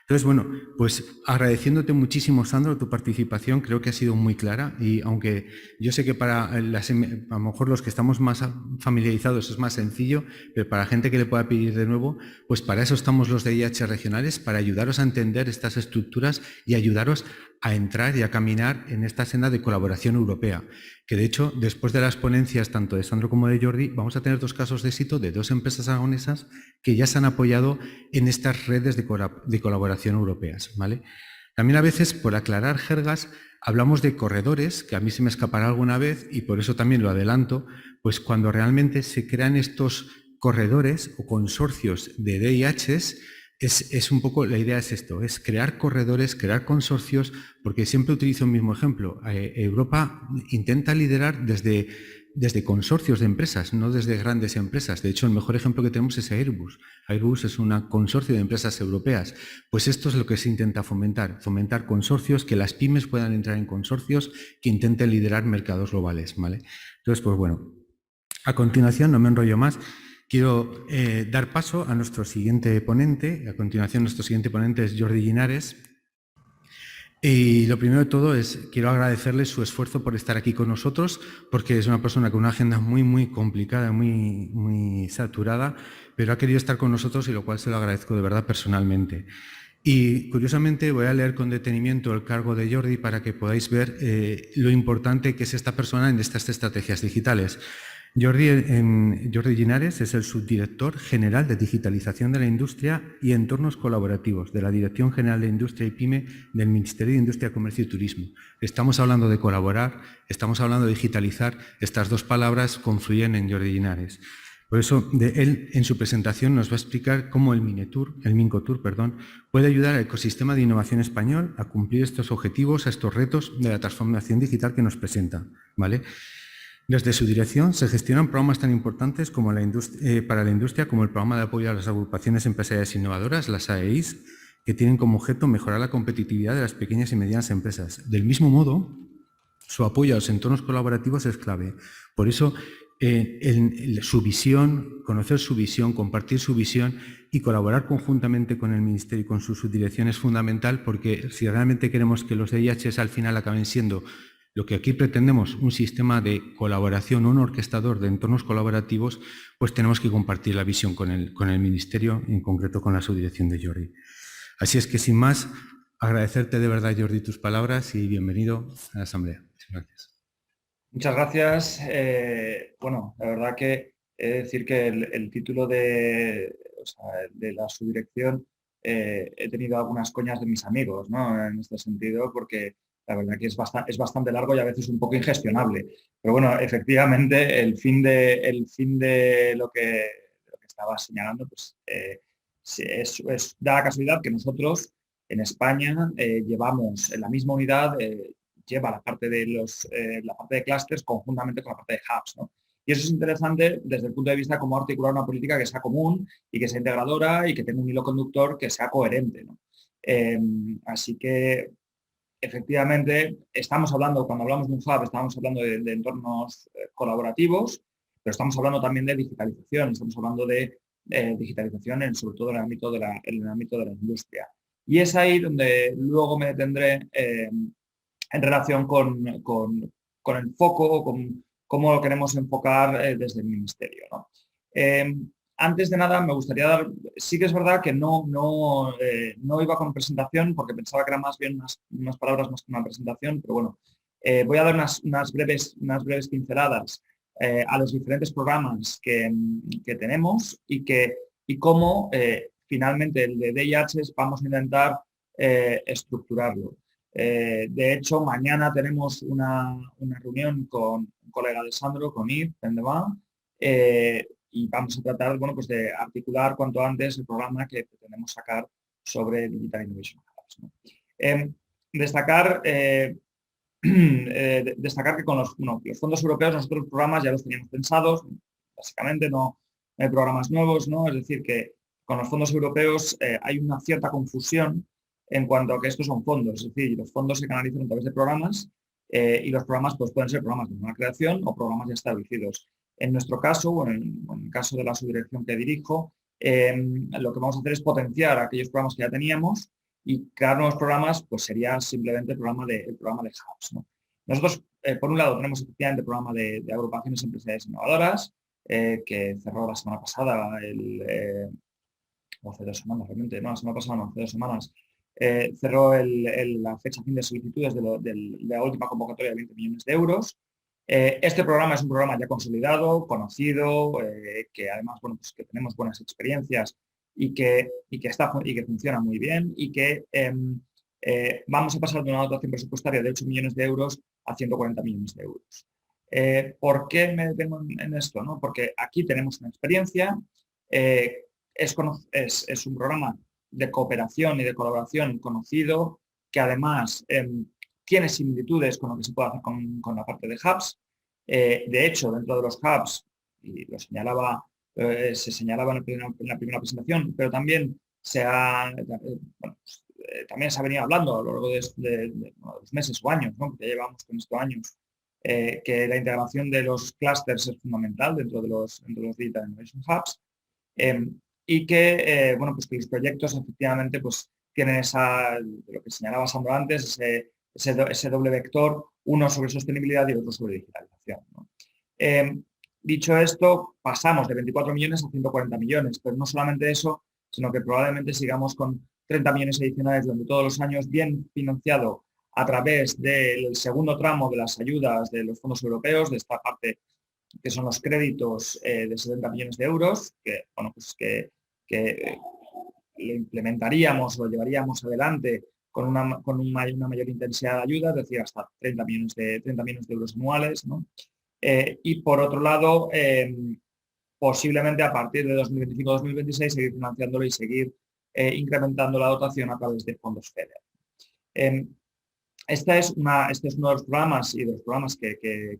Entonces, bueno, pues agradeciéndote muchísimo, Sandro, tu participación. Creo que ha sido muy clara, y aunque yo sé que para a lo mejor los que estamos más familiarizados es más sencillo, pero para gente que le pueda pedir de nuevo, pues para eso estamos los DIH regionales, para ayudaros a entender estas estructuras y ayudaros a entrar y a caminar en esta senda de colaboración europea, que de hecho, después de las ponencias tanto de Sandro como de Jordi, vamos a tener 2 casos de éxito de 2 empresas aragonesas que ya se han apoyado en estas redes de colaboración europeas, ¿vale? También a veces, por aclarar jergas, hablamos de corredores, que a mí se me escapará alguna vez, y por eso también lo adelanto, pues cuando realmente se crean estos corredores o consorcios de DIHs, es un poco, la idea es esto, es crear corredores, crear consorcios, porque siempre utilizo el mismo ejemplo. Europa intenta liderar desde consorcios de empresas, no desde grandes empresas. De hecho, el mejor ejemplo que tenemos es Airbus. Airbus es un consorcio de empresas europeas. Pues esto es lo que se intenta fomentar consorcios, que las pymes puedan entrar en consorcios que intenten liderar mercados globales, ¿vale? Entonces, pues bueno, a continuación, no me enrollo más, quiero dar paso a nuestro siguiente ponente. A continuación, nuestro siguiente ponente es Jordi Linares. Y lo primero de todo es, quiero agradecerle su esfuerzo por estar aquí con nosotros, porque es una persona con una agenda muy complicada, muy saturada, pero ha querido estar con nosotros, y lo cual se lo agradezco de verdad personalmente. Y curiosamente voy a leer con detenimiento el cargo de Jordi para que podáis ver lo importante que es esta persona en estas estrategias digitales. Jordi Linares es el subdirector general de digitalización de la industria y entornos colaborativos de la Dirección General de Industria y PYME del Ministerio de Industria, Comercio y Turismo. Estamos hablando de colaborar, estamos hablando de digitalizar. Estas dos palabras confluyen en Jordi Linares. Por eso, él en su presentación nos va a explicar cómo el Mincotour, puede ayudar al ecosistema de innovación español a cumplir estos objetivos, a estos retos de la transformación digital que nos presenta, ¿vale? Desde su dirección se gestionan programas tan importantes como para la industria como el Programa de Apoyo a las Agrupaciones Empresariales Innovadoras, las AEIs, que tienen como objeto mejorar la competitividad de las pequeñas y medianas empresas. Del mismo modo, su apoyo a los entornos colaborativos es clave. Por eso, su visión, conocer su visión, compartir su visión y colaborar conjuntamente con el Ministerio y con su subdirección es fundamental, porque si realmente queremos que los DIHs al final acaben siendo lo que aquí pretendemos, un sistema de colaboración, un orquestador de entornos colaborativos, pues tenemos que compartir la visión con el Ministerio, en concreto con la subdirección de Jordi. Así es que, sin más, agradecerte de verdad, Jordi, tus palabras y bienvenido a la Asamblea. Muchas gracias. Muchas gracias. Bueno, la verdad que he de decir que el título de la subdirección he tenido algunas coñas de mis amigos, ¿no? En este sentido, porque la verdad que es bastante largo y a veces un poco ingestionable. Pero bueno, efectivamente, el fin de lo que estaba señalando, pues da la casualidad que nosotros en España llevamos en la misma unidad, lleva la parte de clústeres conjuntamente con la parte de hubs, ¿no? Y eso es interesante desde el punto de vista de cómo articular una política que sea común y que sea integradora y que tenga un hilo conductor que sea coherente, ¿no? Así que efectivamente, cuando hablamos de un hub, estamos hablando de entornos colaborativos, pero estamos hablando también de digitalización, estamos hablando de digitalización sobre todo en el ámbito de la industria. Y es ahí donde luego me detendré en relación con el foco, con cómo lo queremos enfocar desde el Ministerio, ¿no? Antes de nada, me gustaría sí que es verdad que no iba con presentación porque pensaba que era más bien unas palabras más que una presentación, pero bueno, voy a dar unas breves pinceladas a los diferentes programas que tenemos y cómo finalmente el de DIH vamos a intentar estructurarlo. De hecho, mañana tenemos una reunión con un colega de Sandro, con Yves Pendevin, y vamos a tratar, bueno, pues de articular cuanto antes el programa que pretendemos sacar sobre Digital Innovation Hubs, ¿no? Destacar que con los fondos europeos nosotros los programas ya los teníamos pensados, básicamente no hay programas nuevos, ¿no? Es decir, que con los fondos europeos hay una cierta confusión en cuanto a que estos son fondos, es decir, los fondos se canalizan a través de programas y los programas pues, pueden ser programas de nueva creación o programas ya establecidos. En nuestro caso, o en el caso de la subdirección que dirijo, lo que vamos a hacer es potenciar aquellos programas que ya teníamos y crear nuevos programas, pues sería simplemente el programa de hubs, ¿no? Nosotros, por un lado, tenemos efectivamente el programa de agrupaciones empresariales innovadoras, que cerró la semana pasada, o hace 2 semanas realmente, no, la semana pasada no, hace 2 semanas, cerró la fecha fin de solicitudes de la última convocatoria de 20 millones de euros. Este programa es un programa ya consolidado, conocido, que además, bueno, pues que tenemos buenas experiencias y que funciona muy bien y que vamos a pasar de una dotación presupuestaria de 8 millones de euros a 140 millones de euros. ¿Por qué me detengo en esto, no? Porque aquí tenemos una experiencia, es un programa de cooperación y de colaboración conocido, que además tiene similitudes con lo que se puede hacer con la parte de hubs. De hecho, dentro de los hubs, y lo señalaba, se señalaba en la primera presentación, pero también también se ha venido hablando a lo largo de los meses o años, ¿no? Porque ya llevamos con estos años, que la integración de los clústeres es fundamental dentro de los Digital Innovation Hubs, y que, bueno, pues que los proyectos efectivamente pues, tienen lo que señalaba Sandro antes, ese doble vector, uno sobre sostenibilidad y otro sobre digitalización, ¿no? Dicho esto, pasamos de 24 millones a 140 millones, pero no solamente eso, sino que probablemente sigamos con 30 millones adicionales durante todos los años, bien financiado a través del segundo tramo de las ayudas de los fondos europeos, de esta parte que son los créditos de 70 millones de euros, que, bueno, pues que lo implementaríamos, lo llevaríamos adelante con una mayor intensidad de ayuda, es decir, hasta 30 millones de euros anuales, ¿no? Y por otro lado, posiblemente a partir de 2025-2026 seguir financiándolo y seguir incrementando la dotación a través de fondos FEDER. Este es uno de los programas y de los programas que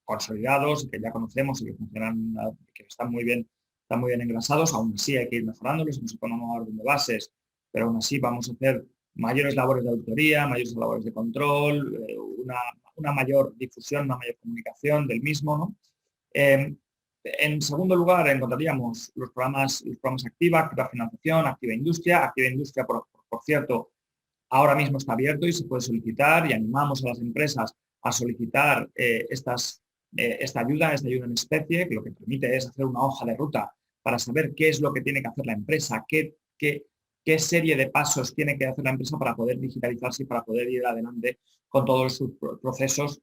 consolidados, que ya conocemos y que funcionan, que están muy bien engrasados. Aún así hay que ir mejorándolos, no se ponen a orden de bases, pero aún así vamos a hacer mayores labores de auditoría, mayores labores de control, una mayor difusión, una mayor comunicación del mismo, ¿no? En segundo lugar, encontraríamos los programas Activa Financiación, Activa Industria. Activa Industria, por cierto, ahora mismo está abierto y se puede solicitar, y animamos a las empresas a solicitar esta ayuda en especie, que lo que permite es hacer una hoja de ruta para saber qué es lo que tiene que hacer la empresa, qué serie de pasos tiene que hacer la empresa para poder digitalizarse y para poder ir adelante con todos sus procesos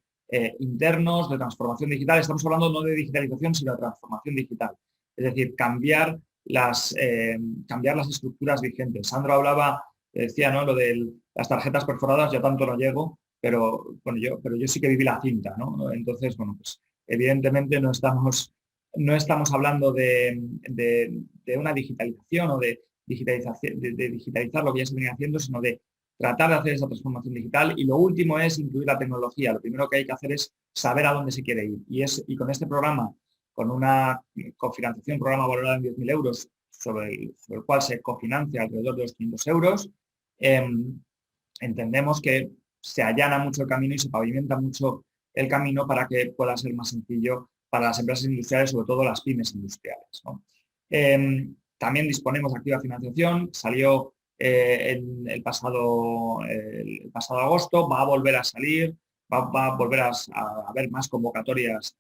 internos de transformación digital. Estamos hablando no de digitalización, sino de transformación digital. Es decir, cambiar las estructuras vigentes. Sandro hablaba, decía, ¿no?, lo de las tarjetas perforadas. Yo tanto no llego, pero yo sí que viví la cinta, ¿no? Entonces, bueno, pues evidentemente no estamos hablando de una digitalización o de digitalizar lo que ya se viene haciendo, sino de tratar de hacer esa transformación digital. Y lo último es incluir la tecnología. Lo primero que hay que hacer es saber a dónde se quiere ir. Y con este programa, con una cofinanciación, programa valorado en 10.000 euros, sobre el cual se cofinancia alrededor de los 500 euros, entendemos que se allana mucho el camino y se pavimenta mucho el camino para que pueda ser más sencillo para las empresas industriales, sobre todo las pymes industriales, ¿no? También disponemos de Activa Financiación. Salió el pasado agosto, va a volver a salir, va a volver a haber más convocatorias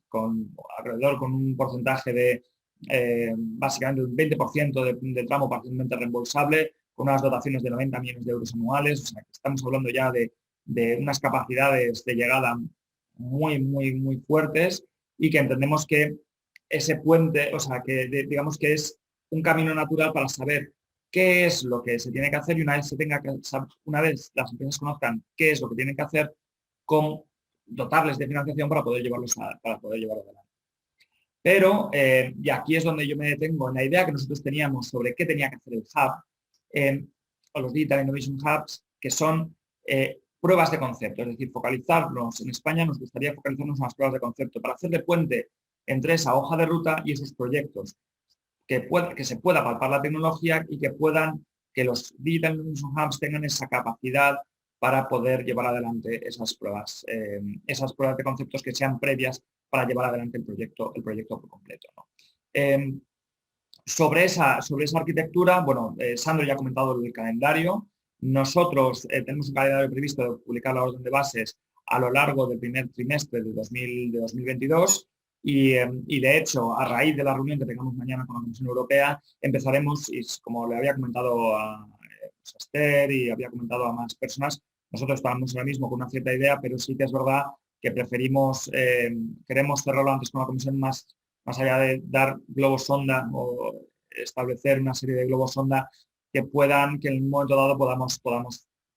con un porcentaje de básicamente un 20% del tramo parcialmente reembolsable, con unas dotaciones de 90 millones de euros anuales. O sea, que estamos hablando ya de unas capacidades de llegada muy, muy, muy fuertes, y que entendemos que ese puente, o sea, que digamos que es un camino natural para saber qué es lo que se tiene que hacer, y una vez las empresas conozcan qué es lo que tienen que hacer, con dotarles de financiación para poder llevarlo adelante. Pero, y aquí es donde yo me detengo, en la idea que nosotros teníamos sobre qué tenía que hacer el Hub, o los Digital Innovation Hubs, que son pruebas de concepto. Es decir, focalizarnos en España, nos gustaría focalizarnos en las pruebas de concepto para hacer de puente entre esa hoja de ruta y esos proyectos, que se pueda palpar la tecnología y que los Digital Innovation Hubs tengan esa capacidad para poder llevar adelante esas pruebas de conceptos que sean previas para llevar adelante el proyecto por completo, ¿no? Sobre esa arquitectura, bueno, Sandro ya ha comentado el calendario. Nosotros tenemos un calendario previsto de publicar la orden de bases a lo largo del primer trimestre de 2022. Y de hecho, a raíz de la reunión que tengamos mañana con la Comisión Europea, empezaremos, y como le había comentado a Esther y había comentado a más personas, nosotros estamos ahora mismo con una cierta idea, pero sí que es verdad que queremos cerrarlo antes con la Comisión, más allá de dar globos sonda o establecer una serie de globos sonda que en un momento dado podamos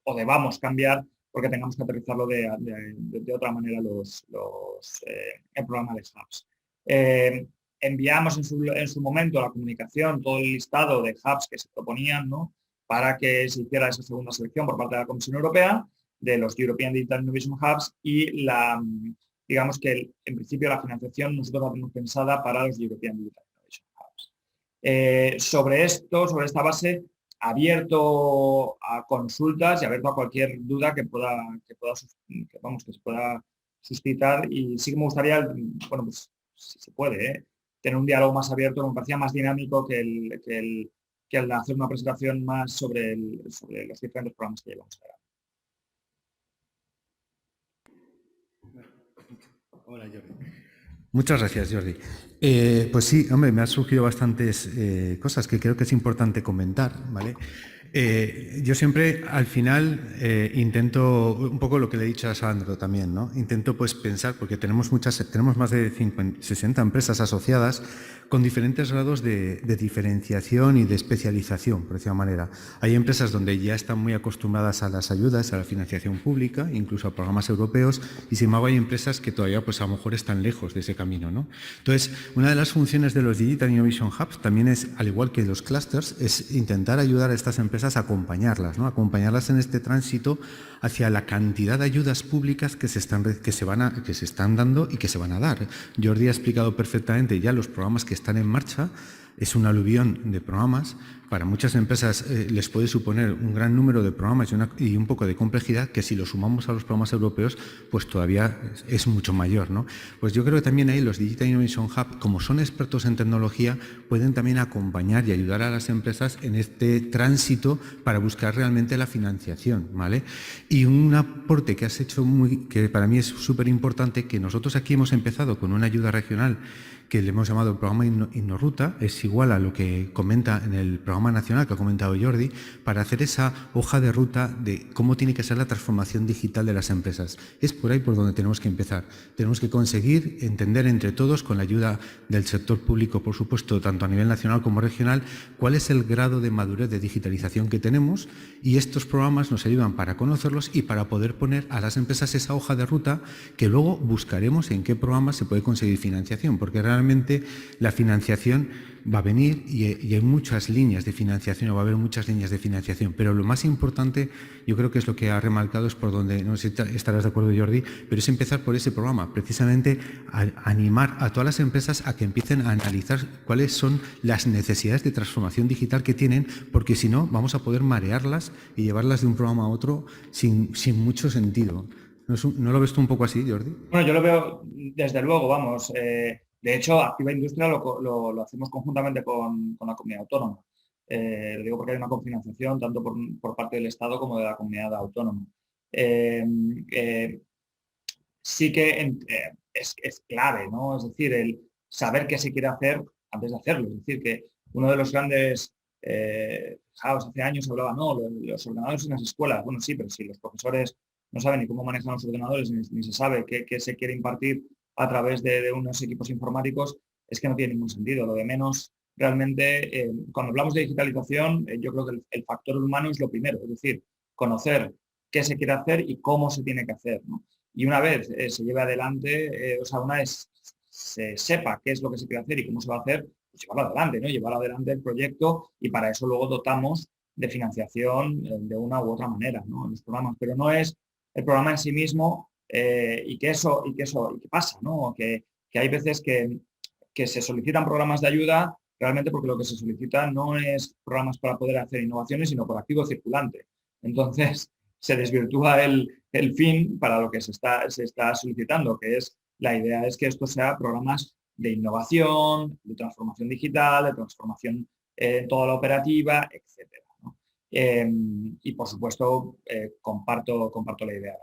o debamos cambiar, porque tengamos que aterrizarlo de otra manera el programa de Hubs. Enviamos en su momento la comunicación, todo el listado de Hubs que se proponían, ¿no?, para que se hiciera esa segunda selección por parte de la Comisión Europea, de los European Digital Innovation Hubs, y digamos que en principio la financiación nosotros la tenemos pensada para los European Digital Innovation Hubs. Sobre esta base, abierto a consultas y abierto a cualquier duda que se pueda suscitar, y sí que me gustaría, bueno, pues si se puede, tener un diálogo más abierto. Me parecía más dinámico que el hacer una presentación más sobre los diferentes programas que llevamos a ver. Hola, Jordi. Muchas gracias, Jordi. Pues sí, hombre, me han surgido bastantes cosas que creo que es importante comentar, ¿vale? Yo siempre al final intento, un poco lo que le he dicho a Sandro también, ¿no? Intento pues pensar, porque tenemos más de 60 empresas asociadas con diferentes grados de diferenciación y de especialización, por decirlo de manera. Hay empresas donde ya están muy acostumbradas a las ayudas, a la financiación pública, incluso a programas europeos, y sin embargo hay empresas que todavía pues a lo mejor están lejos de ese camino, ¿no? Entonces, una de las funciones de los Digital Innovation Hubs también es, al igual que los clusters, es intentar ayudar a estas empresas a acompañarlas, ¿no? Acompañarlas en este tránsito hacia la cantidad de ayudas públicas que se están dando y que se van a dar. Jordi ha explicado perfectamente ya los programas que están en marcha. Es un aluvión de programas. Para muchas empresas les puede suponer un gran número de programas y un poco de complejidad que si lo sumamos a los programas europeos, pues todavía es mucho mayor, ¿no? Pues yo creo que también ahí los Digital Innovation Hub, como son expertos en tecnología, pueden también acompañar y ayudar a las empresas en este tránsito para buscar realmente la financiación, ¿vale? Y un aporte que has hecho que para mí es súper importante, que nosotros aquí hemos empezado con una ayuda regional que le hemos llamado el programa Innoruta, es igual a lo que comenta en el programa nacional que ha comentado Jordi, para hacer esa hoja de ruta de cómo tiene que ser la transformación digital de las empresas. Es por ahí por donde tenemos que empezar. Tenemos que conseguir entender entre todos, con la ayuda del sector público, por supuesto, tanto a nivel nacional como regional, cuál es el grado de madurez de digitalización que tenemos, y estos programas nos ayudan para conocerlos y para poder poner a las empresas esa hoja de ruta que luego buscaremos en qué programas se puede conseguir financiación, porque realmente la financiación va a venir y hay muchas líneas de financiación, o va a haber muchas líneas de financiación, pero lo más importante, yo creo que es lo que ha remarcado, es por donde, no sé si estarás de acuerdo, Jordi, pero es empezar por ese programa, precisamente animar a todas las empresas a que empiecen a analizar cuáles son las necesidades de transformación digital que tienen, porque si no, vamos a poder marearlas y llevarlas de un programa a otro sin mucho sentido. ¿No lo ves tú un poco así, Jordi? Bueno, yo lo veo desde luego, vamos. De hecho, Activa Industria lo hacemos conjuntamente con la comunidad autónoma. Lo digo porque hay una cofinanciación tanto por parte del Estado como de la comunidad autónoma. Sí que es clave, ¿no? Es decir, el saber qué se quiere hacer antes de hacerlo. Es decir, que uno de los grandes, fijaos, hace años se hablaba, no, los ordenadores en las escuelas. Bueno, sí, pero si los profesores no saben ni cómo manejan los ordenadores, ni se sabe qué se quiere impartir a través de unos equipos informáticos, es que no tiene ningún sentido. Lo de menos, realmente, cuando hablamos de digitalización, yo creo que el factor humano es lo primero, es decir, conocer qué se quiere hacer y cómo se tiene que hacer, ¿no? Y una vez se lleve adelante, una vez se sepa qué es lo que se quiere hacer y cómo se va a hacer, pues llevarlo adelante, ¿no? Llevar adelante el proyecto, y para eso luego dotamos de financiación de una u otra manera, ¿no? En los programas, pero no es el programa en sí mismo y qué pasa, ¿no? Que hay veces que se solicitan programas de ayuda realmente porque lo que se solicita no es programas para poder hacer innovaciones, sino por activo circulante. Entonces, se desvirtúa el fin para lo que se está solicitando, que es, la idea es que esto sea programas de innovación, de transformación digital, de transformación en toda la operativa, etcétera, ¿no? Y por supuesto, comparto la idea.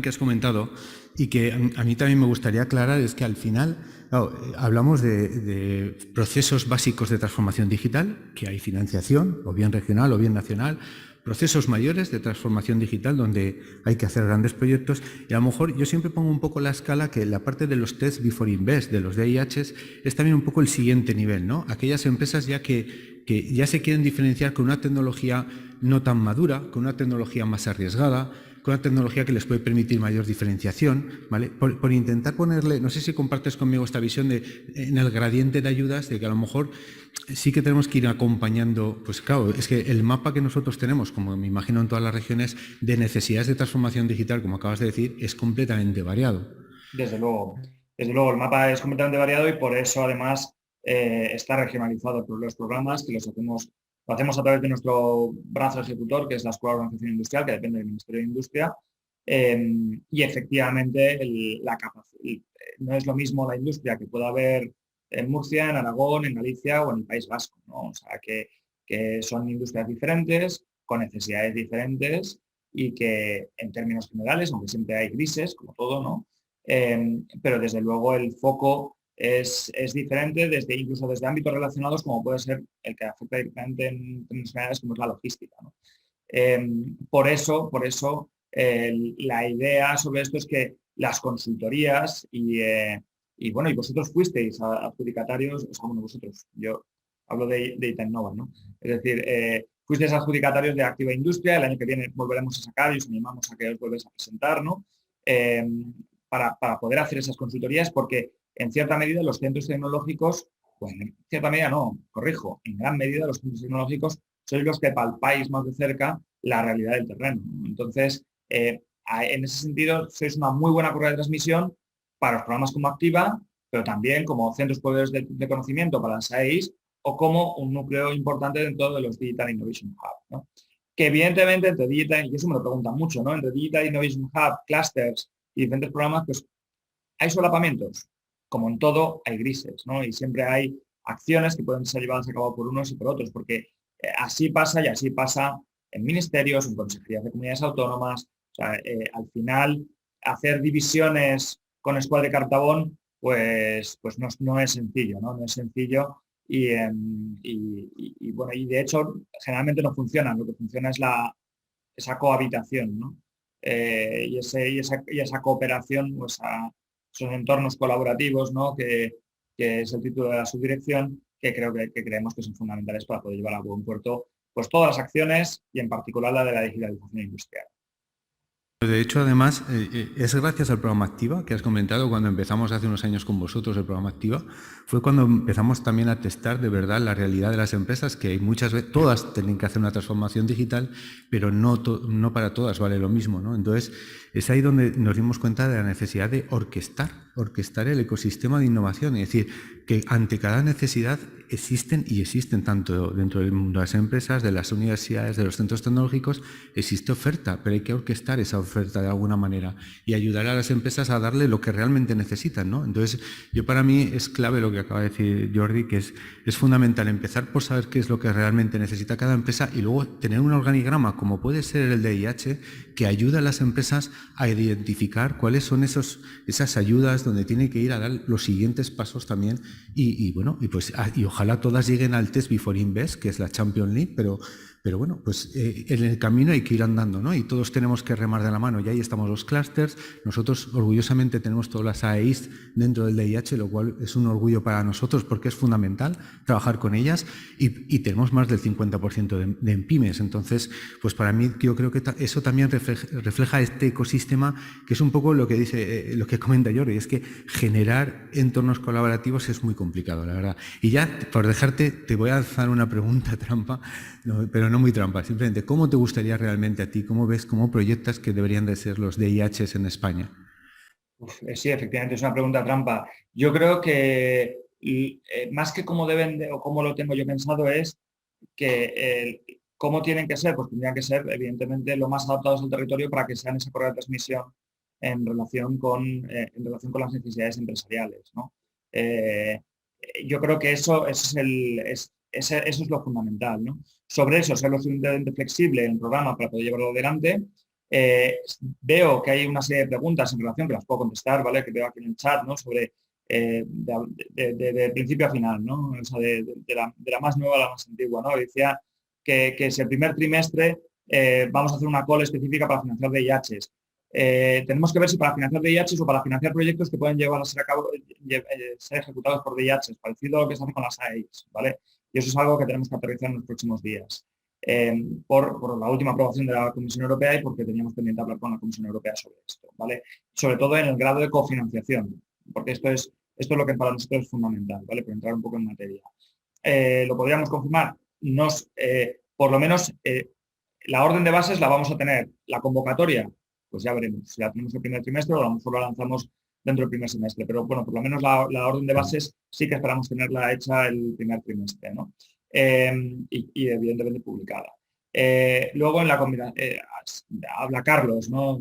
Que has comentado y que a mí también me gustaría aclarar es que al final, claro, hablamos de procesos básicos de transformación digital, que hay financiación, o bien regional o bien nacional, procesos mayores de transformación digital donde hay que hacer grandes proyectos, y a lo mejor yo siempre pongo un poco la escala que la parte de los Test Before Invest, de los DIHs, es también un poco el siguiente nivel, ¿no? Aquellas empresas ya que ya se quieren diferenciar con una tecnología no tan madura, con una tecnología más arriesgada, con una tecnología que les puede permitir mayor diferenciación, ¿vale? Por intentar ponerle, no sé si compartes conmigo esta visión en el gradiente de ayudas, de que a lo mejor sí que tenemos que ir acompañando, pues claro, es que el mapa que nosotros tenemos, como me imagino en todas las regiones, de necesidades de transformación digital, como acabas de decir, es completamente variado. Desde luego, el mapa es completamente variado, y por eso además está regionalizado por los programas, que lo hacemos a través de nuestro brazo ejecutor, que es la Escuela de Organización Industrial, que depende del Ministerio de Industria, y efectivamente no es lo mismo la industria que pueda haber en Murcia, en Aragón, en Galicia o en el País Vasco, ¿no? O sea, que son industrias diferentes, con necesidades diferentes, y que en términos generales, aunque siempre hay grises, como todo, ¿no? Pero desde luego el foco es diferente incluso desde ámbitos relacionados como puede ser el que afecta directamente en términos generales, como es la logística, ¿no? Por eso la idea sobre esto es que las consultorías y vosotros fuisteis adjudicatarios, o sea, bueno, vosotros, yo hablo de Itainova, ¿no? Es decir, fuisteis adjudicatarios de Activa Industria, el año que viene volveremos a sacar y os animamos a que os vuelváis a presentar, ¿no? Para poder hacer esas consultorías, porque en cierta medida los centros tecnológicos, bueno, en cierta medida no, corrijo, en gran medida los centros tecnológicos sois los que palpáis más de cerca la realidad del terreno, ¿no? Entonces, en ese sentido, sois una muy buena curva de transmisión para los programas como Activa, pero también como centros proveedores de conocimiento para las AEIs o como un núcleo importante dentro de los Digital Innovation Hub, ¿no? Que evidentemente entre Digital, y eso me lo preguntan mucho, ¿no? Entre Digital Innovation Hub, clusters y diferentes programas, pues hay solapamientos. Como en todo, hay grises, ¿no? Y siempre hay acciones que pueden ser llevadas a cabo por unos y por otros, porque así pasa y así pasa en ministerios, en consejerías de comunidades autónomas. O sea, al final, hacer divisiones con escuadra de cartabón, pues no es sencillo, ¿no? No es sencillo y de hecho, generalmente no funciona. Lo que funciona es esa cohabitación, ¿no? Y esa cooperación, pues esos entornos colaborativos, ¿no? que es el título de la subdirección, que creemos que son fundamentales para poder llevar a buen puerto pues todas las acciones y en particular la de la digitalización industrial. De hecho, además, es gracias al programa Activa, que has comentado cuando empezamos hace unos años con vosotros el programa Activa, fue cuando empezamos también a testar de verdad la realidad de las empresas, que muchas veces, todas tienen que hacer una transformación digital, pero no para todas vale lo mismo, ¿no? Entonces, es ahí donde nos dimos cuenta de la necesidad de orquestar el ecosistema de innovación, es decir, que ante cada necesidad existen tanto dentro del mundo de las empresas, de las universidades, de los centros tecnológicos, existe oferta, pero hay que orquestar esa oferta de alguna manera y ayudar a las empresas a darle lo que realmente necesitan, ¿no? Entonces, para mí es clave lo que acaba de decir Jordi, que es fundamental empezar por saber qué es lo que realmente necesita cada empresa y luego tener un organigrama, como puede ser el DIH, que ayuda a las empresas a identificar cuáles son esas ayudas donde tiene que ir a dar los siguientes pasos también y ojalá todas lleguen al Test Before Invest, que es la Champions League, pero bueno, pues en el camino hay que ir andando, ¿no? Y todos tenemos que remar de la mano. Y ahí estamos los clusters. Nosotros orgullosamente tenemos todas las AEIs dentro del DIH, lo cual es un orgullo para nosotros porque es fundamental trabajar con ellas y tenemos más del 50% de pymes. Entonces, pues para mí yo creo que eso también refleja este ecosistema, que es un poco lo que dice, lo que comenta Jordi, es que generar entornos colaborativos es muy complicado, la verdad. Y ya, por dejarte, te voy a hacer una pregunta trampa, pero no muy trampa, simplemente, ¿cómo te gustaría realmente a ti, cómo ves, cómo proyectas que deberían de ser los DIHs en España? Sí, efectivamente, es una pregunta trampa. Yo creo que más que cómo deben o cómo lo tengo yo pensado es que cómo tienen que ser, pues tendrían que ser evidentemente lo más adaptados al territorio para que sean esa correa de transmisión en relación con las necesidades empresariales, ¿no? Yo creo que eso es lo fundamental, ¿no? Sobre eso, ser lo suficientemente flexible en el programa para poder llevarlo adelante. Veo que hay una serie de preguntas en relación, que las puedo contestar, ¿vale? Que veo aquí en el chat, ¿no? Sobre de principio a final, ¿no? O sea, de la más nueva a la más antigua, ¿no? Decía que si el primer trimestre vamos a hacer una call específica para financiar DIHs. Tenemos que ver si para financiar DIHs o para financiar proyectos que pueden llevar a ser ejecutados por DIHs, parecido a lo que se hace con las AEIs, ¿vale? Y eso es algo que tenemos que aterrizar en los próximos días. Por la última aprobación de la Comisión Europea y porque teníamos pendiente hablar con la Comisión Europea sobre esto, ¿vale? Sobre todo en el grado de cofinanciación, porque esto es lo que para nosotros es fundamental, ¿vale? Por entrar un poco en materia. ¿Lo podríamos confirmar? Por lo menos la orden de bases la vamos a tener. La convocatoria, pues ya veremos. Si la tenemos el primer trimestre o a lo mejor la lanzamos dentro del primer semestre. Pero bueno, por lo menos la orden de bases sí que esperamos tenerla hecha el primer trimestre, ¿no? Y evidentemente publicada. Luego en la combinación habla Carlos, ¿no?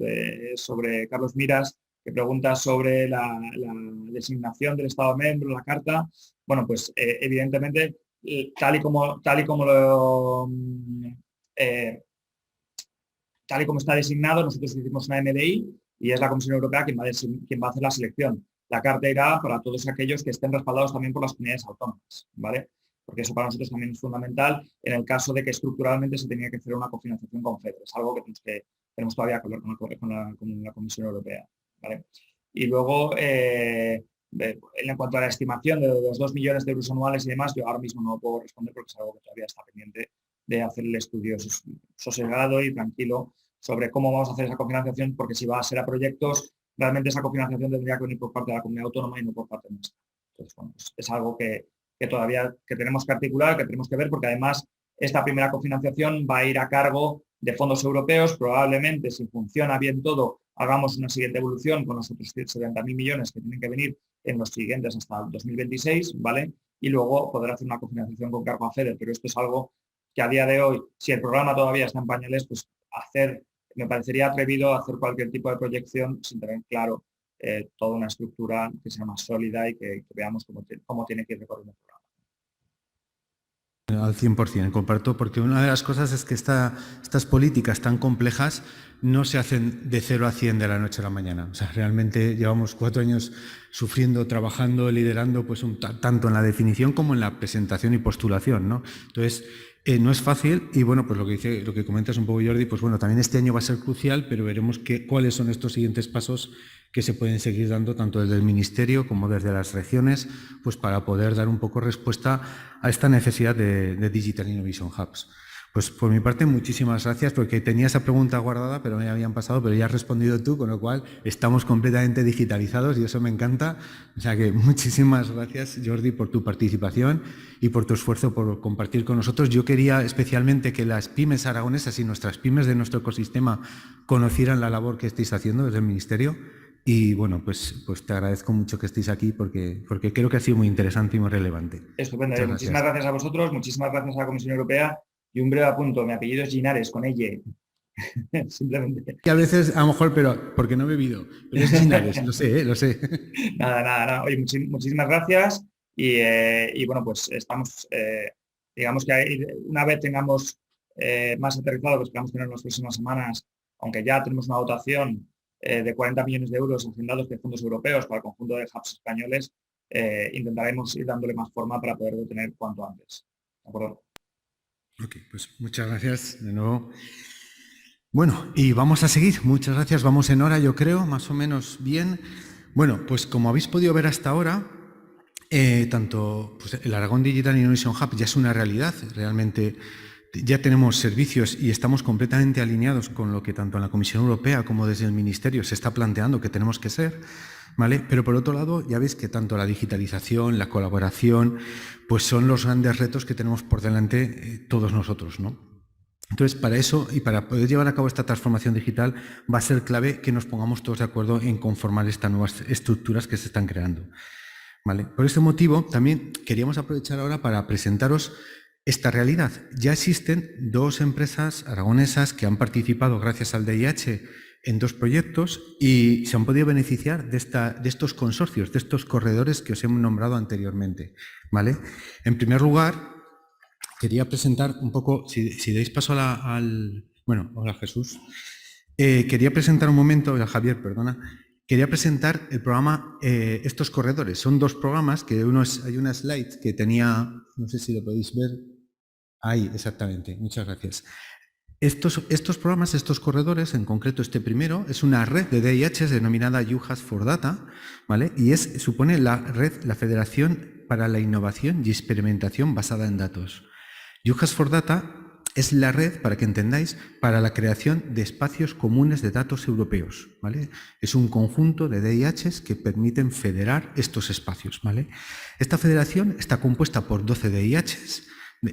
Sobre Carlos Miras, que pregunta sobre la designación del Estado miembro, la carta. Bueno, pues evidentemente, tal y como está designado, nosotros hicimos una MDI y es la Comisión Europea quien va a hacer la selección. la carta irá para todos aquellos que estén respaldados también por las comunidades autónomas, ¿vale? Porque eso para nosotros también es fundamental en el caso de que estructuralmente se tenía que hacer una cofinanciación con FEDER. Es algo que tenemos todavía que hablar con la Comisión Europea, ¿vale? Y luego, en cuanto a la estimación de los 2 millones de euros anuales y demás, yo ahora mismo no puedo responder porque es algo que todavía está pendiente de hacer el estudio sosegado y tranquilo sobre cómo vamos a hacer esa cofinanciación, porque si va a ser a proyectos, realmente esa cofinanciación tendría que venir por parte de la comunidad autónoma y no por parte nuestra. Entonces, bueno, pues es algo que todavía tenemos que articular, que tenemos que ver, porque además esta primera cofinanciación va a ir a cargo de fondos europeos. Probablemente, si funciona bien todo, hagamos una siguiente evolución con los otros 70.000 millones que tienen que venir en los siguientes hasta el 2026, ¿vale? Y luego poder hacer una cofinanciación con cargo a FEDER. Pero esto es algo que a día de hoy, si el programa todavía está en pañales, pues me parecería atrevido hacer cualquier tipo de proyección sin tener claro toda una estructura que sea más sólida y que veamos cómo tiene que ir recorriendo el programa. Al 100%, comparto, porque una de las cosas es que estas políticas tan complejas no se hacen de 0 a 100 de la noche a la mañana. O sea, realmente llevamos 4 años sufriendo, trabajando, liderando, pues tanto en la definición como en la presentación y postulación, ¿no? Entonces, no es fácil y bueno, pues lo que comentas un poco, Jordi, pues bueno, también este año va a ser crucial, pero veremos cuáles son estos siguientes pasos que se pueden seguir dando tanto desde el Ministerio como desde las regiones, pues para poder dar un poco respuesta a esta necesidad de Digital Innovation Hubs. Pues por mi parte, muchísimas gracias, porque tenía esa pregunta guardada, pero me habían pasado, pero ya has respondido tú, con lo cual estamos completamente digitalizados y eso me encanta. O sea que muchísimas gracias, Jordi, por tu participación y por tu esfuerzo por compartir con nosotros. Yo quería especialmente que las pymes aragonesas y nuestras pymes de nuestro ecosistema conocieran la labor que estáis haciendo desde el Ministerio. Y bueno, pues te agradezco mucho que estéis aquí porque creo que ha sido muy interesante y muy relevante. Estupendo. Muchísimas gracias a vosotros, muchísimas gracias a la Comisión Europea. Y un breve apunto, mi apellido es Linares, con ella. Simplemente. Y a veces, a lo mejor, pero porque no he bebido. Pero es Linares, lo sé. Nada. Oye, muchísimas gracias. Y bueno, pues estamos, digamos que una vez tengamos más aterrizado, que esperamos tener en las próximas semanas, aunque ya tenemos una dotación de 40 millones de euros agendados de fondos europeos para el conjunto de hubs españoles, intentaremos ir dándole más forma para poder detener cuanto antes. ¿De acuerdo? Ok, pues muchas gracias de nuevo. Bueno, y vamos a seguir. Muchas gracias. Vamos en hora, yo creo, más o menos bien. Bueno, pues como habéis podido ver hasta ahora, tanto pues, el Aragón Digital Innovation Hub ya es una realidad. Realmente ya tenemos servicios y estamos completamente alineados con lo que tanto en la Comisión Europea como desde el Ministerio se está planteando que tenemos que ser, ¿vale? Pero por otro lado, ya veis que tanto la digitalización, la colaboración, pues son los grandes retos que tenemos por delante todos nosotros, ¿no? Entonces, para eso y para poder llevar a cabo esta transformación digital va a ser clave que nos pongamos todos de acuerdo en conformar estas nuevas estructuras que se están creando, ¿vale? Por este motivo, también queríamos aprovechar ahora para presentaros esta realidad. Ya existen 2 empresas aragonesas que han participado gracias al DIH en 2 proyectos y se han podido beneficiar de estos consorcios, de estos corredores que os hemos nombrado anteriormente, ¿vale? En primer lugar, quería presentar un poco, si dais paso bueno, hola Jesús. Quería presentar un momento, hola Javier, perdona. Quería presentar el programa Estos Corredores. Son 2 programas, que hay una slide que tenía, no sé si lo podéis ver. Ahí, exactamente, muchas gracias. Estos programas, estos corredores, en concreto este primero, es una red de DIH denominada UHAS for Data, ¿vale? Y supone la Federación para la Innovación y Experimentación basada en datos. UHAS for Data es la red, para que entendáis, para la creación de espacios comunes de datos europeos, ¿vale? Es un conjunto de DIHs que permiten federar estos espacios, ¿vale? Esta federación está compuesta por 12 DIHs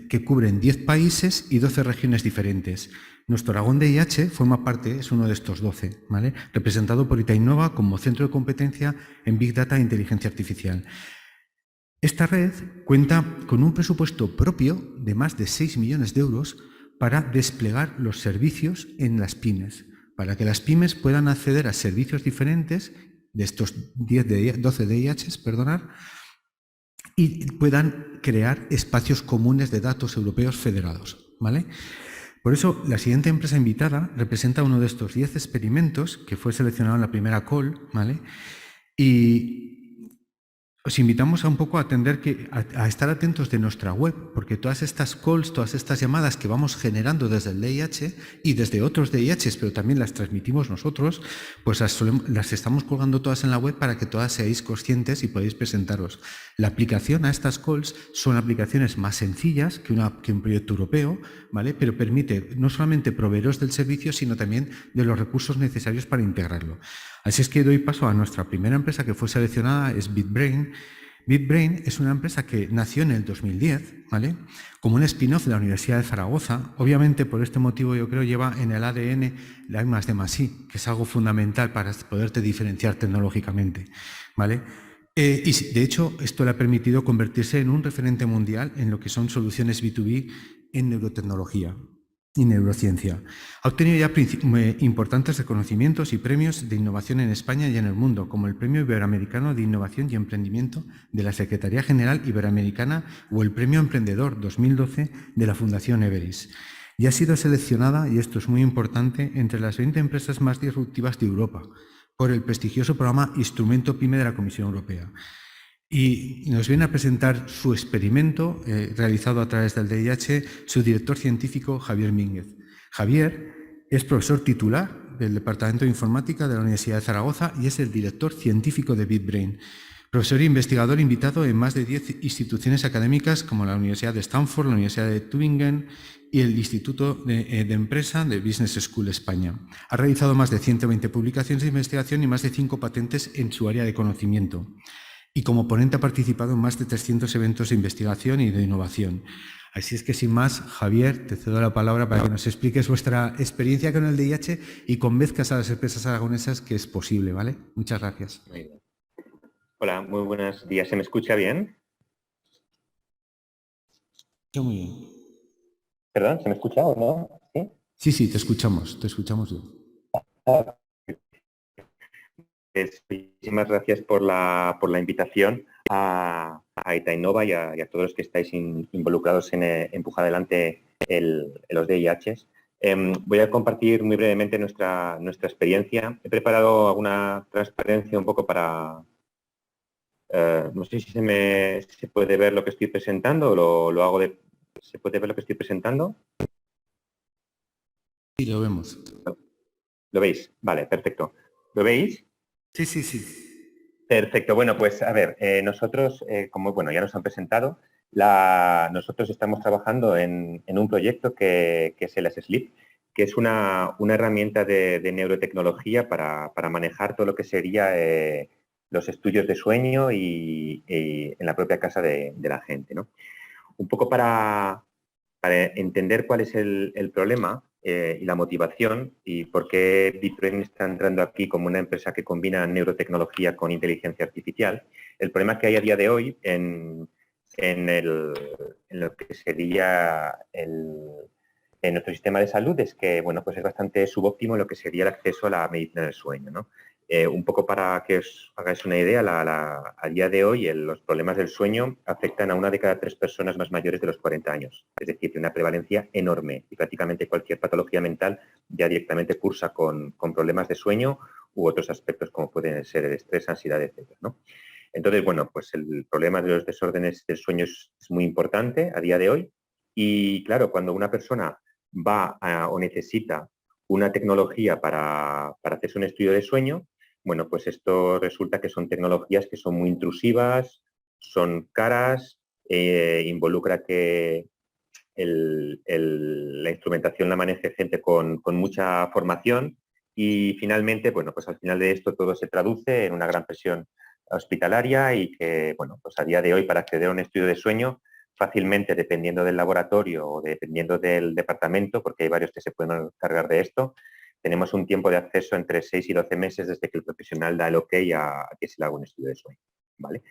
que cubren 10 países y 12 regiones diferentes. Nuestro Aragón DIH forma parte, es uno de estos 12, ¿vale? Representado por Itainova como centro de competencia en Big Data e Inteligencia Artificial. Esta red cuenta con un presupuesto propio de más de 6 millones de euros para desplegar los servicios en las pymes, para que las pymes puedan acceder a servicios diferentes de estos 12 DIHs, y puedan crear espacios comunes de datos europeos federados, ¿vale? Por eso, la siguiente empresa invitada representa uno de estos 10 experimentos que fue seleccionado en la primera call, ¿vale? Y os invitamos a un poco a a estar atentos de nuestra web, porque todas estas calls, todas estas llamadas que vamos generando desde el DIH y desde otros DIHs, pero también las transmitimos nosotros, pues las estamos colgando todas en la web para que todas seáis conscientes y podáis presentaros. La aplicación a estas calls son aplicaciones más sencillas que un proyecto europeo, ¿vale? Pero permite no solamente proveeros del servicio, sino también de los recursos necesarios para integrarlo. Así es que doy paso a nuestra primera empresa que fue seleccionada, es BitBrain. BitBrain es una empresa que nació en el 2010, ¿vale? Como un spin-off de la Universidad de Zaragoza. Obviamente, por este motivo, yo creo lleva en el ADN la I+D+I, que es algo fundamental para poderte diferenciar tecnológicamente, ¿vale? Y de hecho, esto le ha permitido convertirse en un referente mundial en lo que son soluciones B2B en neurotecnología y neurociencia. Ha obtenido ya importantes reconocimientos y premios de innovación en España y en el mundo, como el Premio Iberoamericano de Innovación y Emprendimiento de la Secretaría General Iberoamericana o el Premio Emprendedor 2012 de la Fundación Everest. Y ha sido seleccionada, y esto es muy importante, entre las 20 empresas más disruptivas de Europa por el prestigioso programa Instrumento PYME de la Comisión Europea. Y nos viene a presentar su experimento realizado a través del DIH, su director científico, Javier Mínguez. Javier es profesor titular del Departamento de Informática de la Universidad de Zaragoza y es el director científico de BitBrain. Profesor e investigador invitado en más de 10 instituciones académicas como la Universidad de Stanford, la Universidad de Tübingen y el Instituto de Empresa de Business School España. Ha realizado más de 120 publicaciones de investigación y más de 5 patentes en su área de conocimiento. Y como ponente ha participado en más de 300 eventos de investigación y de innovación. Así es que, sin más, Javier, te cedo la palabra para que nos expliques vuestra experiencia con el DIH y convenzcas a las empresas aragonesas que es posible, ¿vale? Muchas gracias. Muy bien. Hola, muy buenos días. ¿Se me escucha bien? Muy bien. ¿Perdón? ¿Se me escucha o no? ¿Sí? Sí, te escuchamos bien. Muchísimas gracias por la invitación a Itainova y a todos los que estáis involucrados en empujar adelante los DIHs. Voy a compartir muy brevemente nuestra experiencia. He preparado alguna transparencia un poco para... no sé si se puede ver lo que estoy presentando o lo hago de... ¿Se puede ver lo que estoy presentando? Sí, lo vemos. ¿Lo veis? Vale, perfecto. ¿Lo veis? Sí. Perfecto. Bueno, pues a ver, nosotros, como bueno, ya nos han presentado, nosotros estamos trabajando en un proyecto que es el SLEEP, que es una herramienta de neurotecnología para manejar todo lo que sería los estudios de sueño y en la propia casa de la gente, ¿no? Un poco para entender cuál es el problema y la motivación y por qué BitBrain está entrando aquí como una empresa que combina neurotecnología con inteligencia artificial. El problema que hay a día de hoy en lo que sería en nuestro sistema de salud es que, bueno, pues es bastante subóptimo lo que sería el acceso a la medicina del sueño, ¿no? Un poco para que os hagáis una idea, a día de hoy los problemas del sueño afectan a 1 de cada 3 personas más mayores de los 40 años. Es decir, que una prevalencia enorme y prácticamente cualquier patología mental ya directamente cursa con problemas de sueño u otros aspectos como pueden ser el estrés, ansiedad, etc., ¿no? Entonces, bueno, pues el problema de los desórdenes del sueño es muy importante a día de hoy y, claro, cuando una persona va o necesita una tecnología para hacerse un estudio de sueño, bueno, pues esto resulta que son tecnologías que son muy intrusivas, son caras, involucra que la instrumentación la maneje gente con mucha formación y finalmente, bueno, pues al final de esto todo se traduce en una gran presión hospitalaria y que, bueno, pues a día de hoy para acceder a un estudio de sueño fácilmente, dependiendo del laboratorio o dependiendo del departamento, porque hay varios que se pueden encargar de esto, tenemos un tiempo de acceso entre 6 y 12 meses desde que el profesional da el ok a que se le haga un estudio de sueño, ¿vale?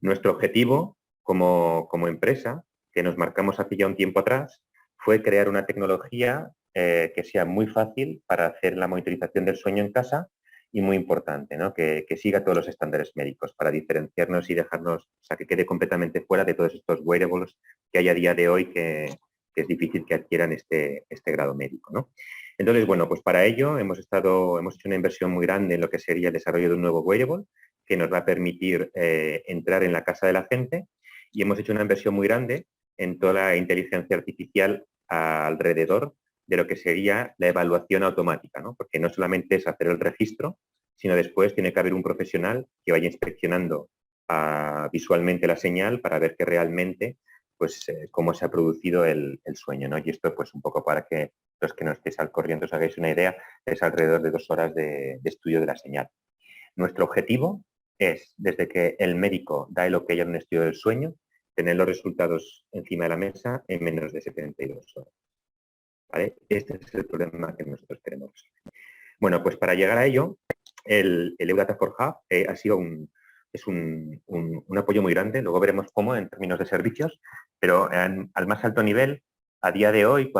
Nuestro objetivo como empresa, que nos marcamos hace ya un tiempo atrás, fue crear una tecnología que sea muy fácil para hacer la monitorización del sueño en casa y muy importante, ¿no? Que siga todos los estándares médicos para diferenciarnos y dejarnos, o sea, que quede completamente fuera de todos estos wearables que hay a día de hoy que es difícil que adquieran este grado médico, ¿no? Entonces, bueno, pues para ello hemos hecho una inversión muy grande en lo que sería el desarrollo de un nuevo wearable que nos va a permitir entrar en la casa de la gente, y hemos hecho una inversión muy grande en toda la inteligencia artificial alrededor de lo que sería la evaluación automática, ¿no? Porque no solamente es hacer el registro, sino después tiene que haber un profesional que vaya inspeccionando visualmente la señal para ver que realmente, pues, cómo se ha producido el sueño, ¿no? Y esto, pues, un poco para que los que no estéis al corriente os hagáis una idea, es alrededor de 2 horas de estudio de la señal. Nuestro objetivo es, desde que el médico da el ok a un estudio del sueño, tener los resultados encima de la mesa en menos de 72 horas. ¿Vale? Este es el problema que nosotros queremos resolver. Bueno, pues para llegar a ello, el EUDATA for Hub ha sido un apoyo muy grande. Luego veremos cómo en términos de servicios, pero al más alto nivel, a día de hoy,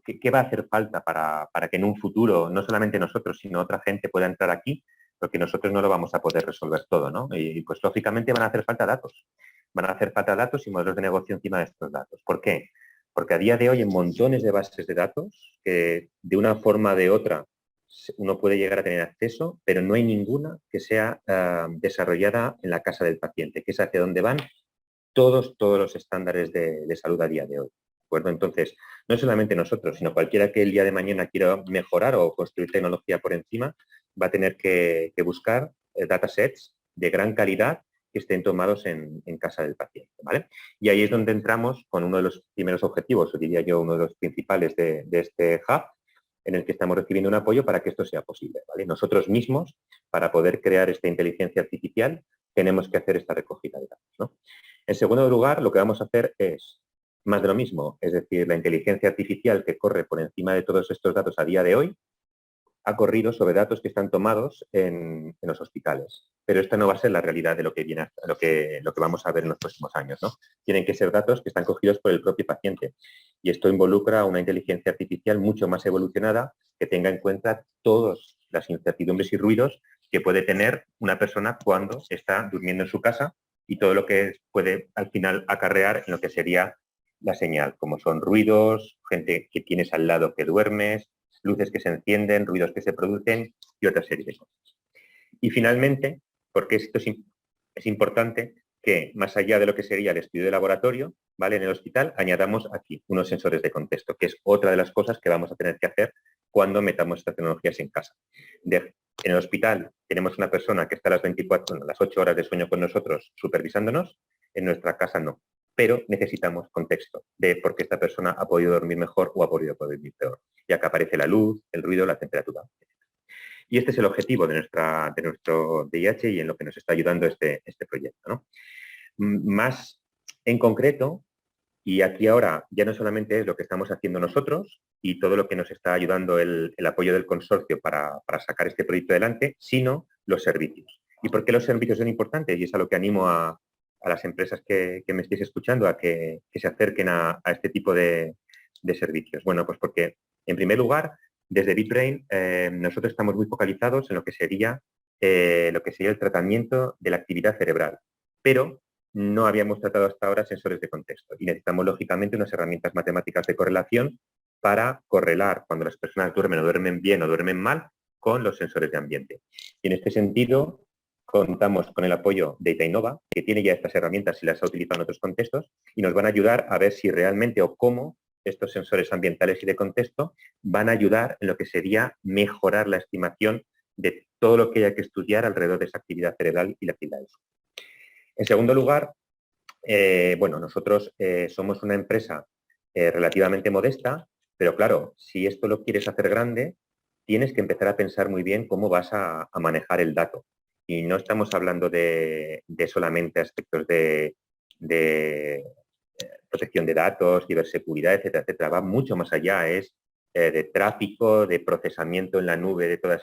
¿qué va a hacer falta para que en un futuro, no solamente nosotros, sino otra gente pueda entrar aquí? Porque nosotros no lo vamos a poder resolver todo, ¿no? Y pues lógicamente van a hacer falta datos. Van a hacer falta datos y modelos de negocio encima de estos datos. ¿Por qué? Porque a día de hoy en montones de bases de datos que de una forma o de otra uno puede llegar a tener acceso, pero no hay ninguna que sea desarrollada en la casa del paciente, que es hacia donde van todos los estándares de salud a día de hoy. ¿De acuerdo? Entonces, no solamente nosotros, sino cualquiera que el día de mañana quiera mejorar o construir tecnología por encima, va a tener que buscar datasets de gran calidad que estén tomados en casa del paciente, ¿vale? Y ahí es donde entramos con uno de los primeros objetivos, o diría yo uno de los principales de este hub, en el que estamos recibiendo un apoyo para que esto sea posible, ¿vale? Nosotros mismos, para poder crear esta inteligencia artificial, tenemos que hacer esta recogida de datos, ¿no? En segundo lugar, lo que vamos a hacer es más de lo mismo, es decir, la inteligencia artificial que corre por encima de todos estos datos a día de hoy, ha corrido sobre datos que están tomados en los hospitales. Pero esta no va a ser la realidad de lo que viene, lo que vamos a ver en los próximos años, ¿no? Tienen que ser datos que están cogidos por el propio paciente. Y esto involucra una inteligencia artificial mucho más evolucionada que tenga en cuenta todas las incertidumbres y ruidos que puede tener una persona cuando está durmiendo en su casa y todo lo que puede al final acarrear en lo que sería la señal, como son ruidos, gente que tienes al lado que duermes, luces que se encienden, ruidos que se producen y otra serie de cosas. Y finalmente, porque esto es importante, que más allá de lo que sería el estudio de laboratorio, ¿vale? En el hospital, añadamos aquí unos sensores de contexto, que es otra de las cosas que vamos a tener que hacer cuando metamos estas tecnologías en casa. En el hospital tenemos una persona que está las 8 horas de sueño con nosotros supervisándonos, en nuestra casa no. Pero necesitamos contexto de por qué esta persona ha podido dormir mejor o ha podido dormir peor, ya que aparece la luz, el ruido, la temperatura, etc. Y este es el objetivo de nuestro DIH y en lo que nos está ayudando este proyecto, ¿no? Más en concreto, y aquí ahora ya no solamente es lo que estamos haciendo nosotros y todo lo que nos está ayudando el apoyo del consorcio para sacar este proyecto adelante, sino los servicios. ¿Y por qué los servicios son importantes? Y es a lo que animo a las empresas que me estéis escuchando a que se acerquen a este tipo de servicios. Bueno, pues porque, en primer lugar, desde BitBrain nosotros estamos muy focalizados en lo que sería el tratamiento de la actividad cerebral, pero no habíamos tratado hasta ahora sensores de contexto y necesitamos, lógicamente, unas herramientas matemáticas de correlación para correlar cuando las personas duermen o duermen bien o duermen mal con los sensores de ambiente. Y en este sentido, contamos con el apoyo de Itainova, que tiene ya estas herramientas y las ha utilizado en otros contextos, y nos van a ayudar a ver si realmente o cómo estos sensores ambientales y de contexto van a ayudar en lo que sería mejorar la estimación de todo lo que haya que estudiar alrededor de esa actividad cerebral y la actividad del sueño. En segundo lugar, bueno, nosotros somos una empresa relativamente modesta, pero claro, si esto lo quieres hacer grande, tienes que empezar a pensar muy bien cómo vas a manejar el dato. Y no estamos hablando de solamente aspectos de protección de datos, ciberseguridad, etcétera, etcétera. Va mucho más allá, es de tráfico, de procesamiento en la nube de todos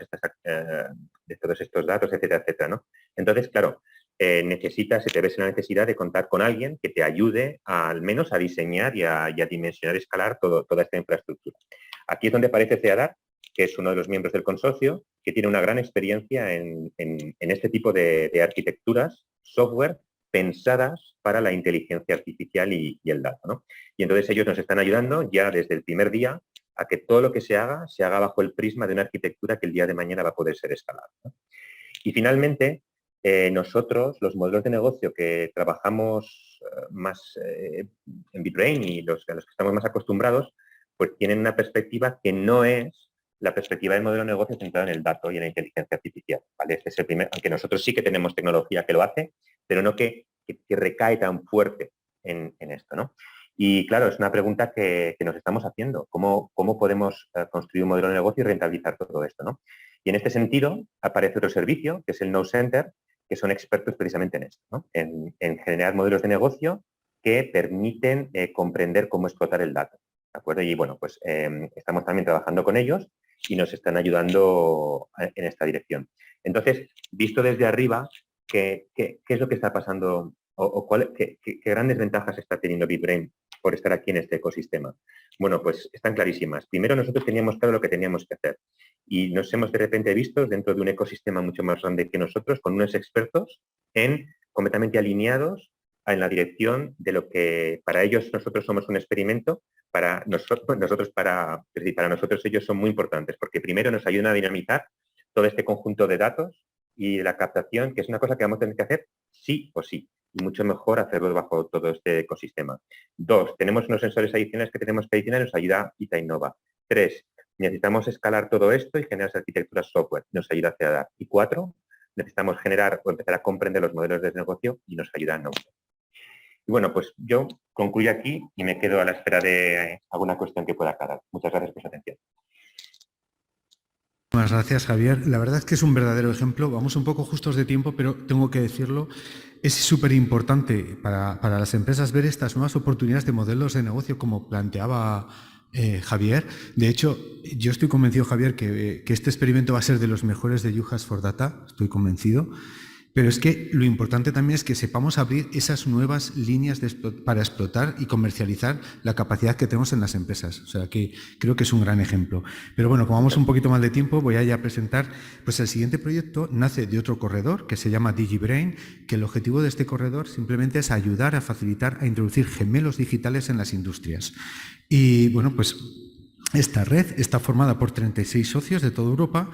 estos datos, etcétera, etcétera, ¿no? Entonces, claro, se te ves en la necesidad de contar con alguien que te ayude al menos a diseñar y a dimensionar y escalar toda esta infraestructura. Aquí es donde aparece CEADAR, que es uno de los miembros del consorcio, que tiene una gran experiencia en este tipo de arquitecturas, software, pensadas para la inteligencia artificial y el dato, ¿no? Y entonces ellos nos están ayudando ya desde el primer día a que todo lo que se haga bajo el prisma de una arquitectura que el día de mañana va a poder ser escalada, ¿no? Y finalmente, nosotros, los modelos de negocio que trabajamos más en BitBrain y a los que estamos más acostumbrados, pues tienen una perspectiva que no es la perspectiva del modelo de negocio centrado en el dato y en la inteligencia artificial, ¿vale? Este es el primer, aunque nosotros sí que tenemos tecnología que lo hace, pero no que recae tan fuerte en esto, ¿no? Y claro, es una pregunta que nos estamos haciendo. ¿Cómo podemos construir un modelo de negocio y rentabilizar todo esto, ¿no? Y en este sentido aparece otro servicio, que es el KnowCenter, que son expertos precisamente en esto, ¿no? En generar modelos de negocio que permiten comprender cómo explotar el dato, ¿de acuerdo? Y bueno, pues estamos también trabajando con ellos y nos están ayudando en esta dirección. Entonces, visto desde arriba, ¿qué es lo que está pasando o qué grandes ventajas está teniendo BitBrain por estar aquí en este ecosistema? Bueno, pues están clarísimas. Primero, nosotros teníamos claro lo que teníamos que hacer y nos hemos de repente visto dentro de un ecosistema mucho más grande que nosotros, con unos expertos completamente alineados en la dirección de lo que para ellos nosotros somos un experimento, para nosotros ellos son muy importantes, porque primero nos ayudan a dinamizar todo este conjunto de datos y la captación, que es una cosa que vamos a tener que hacer sí o sí, y mucho mejor hacerlo bajo todo este ecosistema. 2, tenemos unos sensores adicionales que tenemos que adicionar y nos ayuda Itainova. 3, necesitamos escalar todo esto y generar arquitecturas software, nos ayuda CEDAR. Y 4, necesitamos generar o empezar a comprender los modelos de negocio y nos ayuda KnowCenter. Y bueno, pues yo concluyo aquí y me quedo a la espera de alguna cuestión que pueda aclarar. Muchas gracias por su atención. Muchas gracias, Javier. La verdad es que es un verdadero ejemplo. Vamos un poco justos de tiempo, pero tengo que decirlo. Es súper importante para las empresas ver estas nuevas oportunidades de modelos de negocio, como planteaba Javier. De hecho, yo estoy convencido, Javier, que este experimento va a ser de los mejores de UHAS for Data. Estoy convencido. Pero es que lo importante también es que sepamos abrir esas nuevas líneas para explotar y comercializar la capacidad que tenemos en las empresas. O sea, que creo que es un gran ejemplo. Pero bueno, como vamos un poquito mal de tiempo, voy a ya presentar, pues el siguiente proyecto nace de otro corredor que se llama DigiBrain, que el objetivo de este corredor simplemente es ayudar a facilitar, a introducir gemelos digitales en las industrias. Y bueno, pues esta red está formada por 36 socios de toda Europa,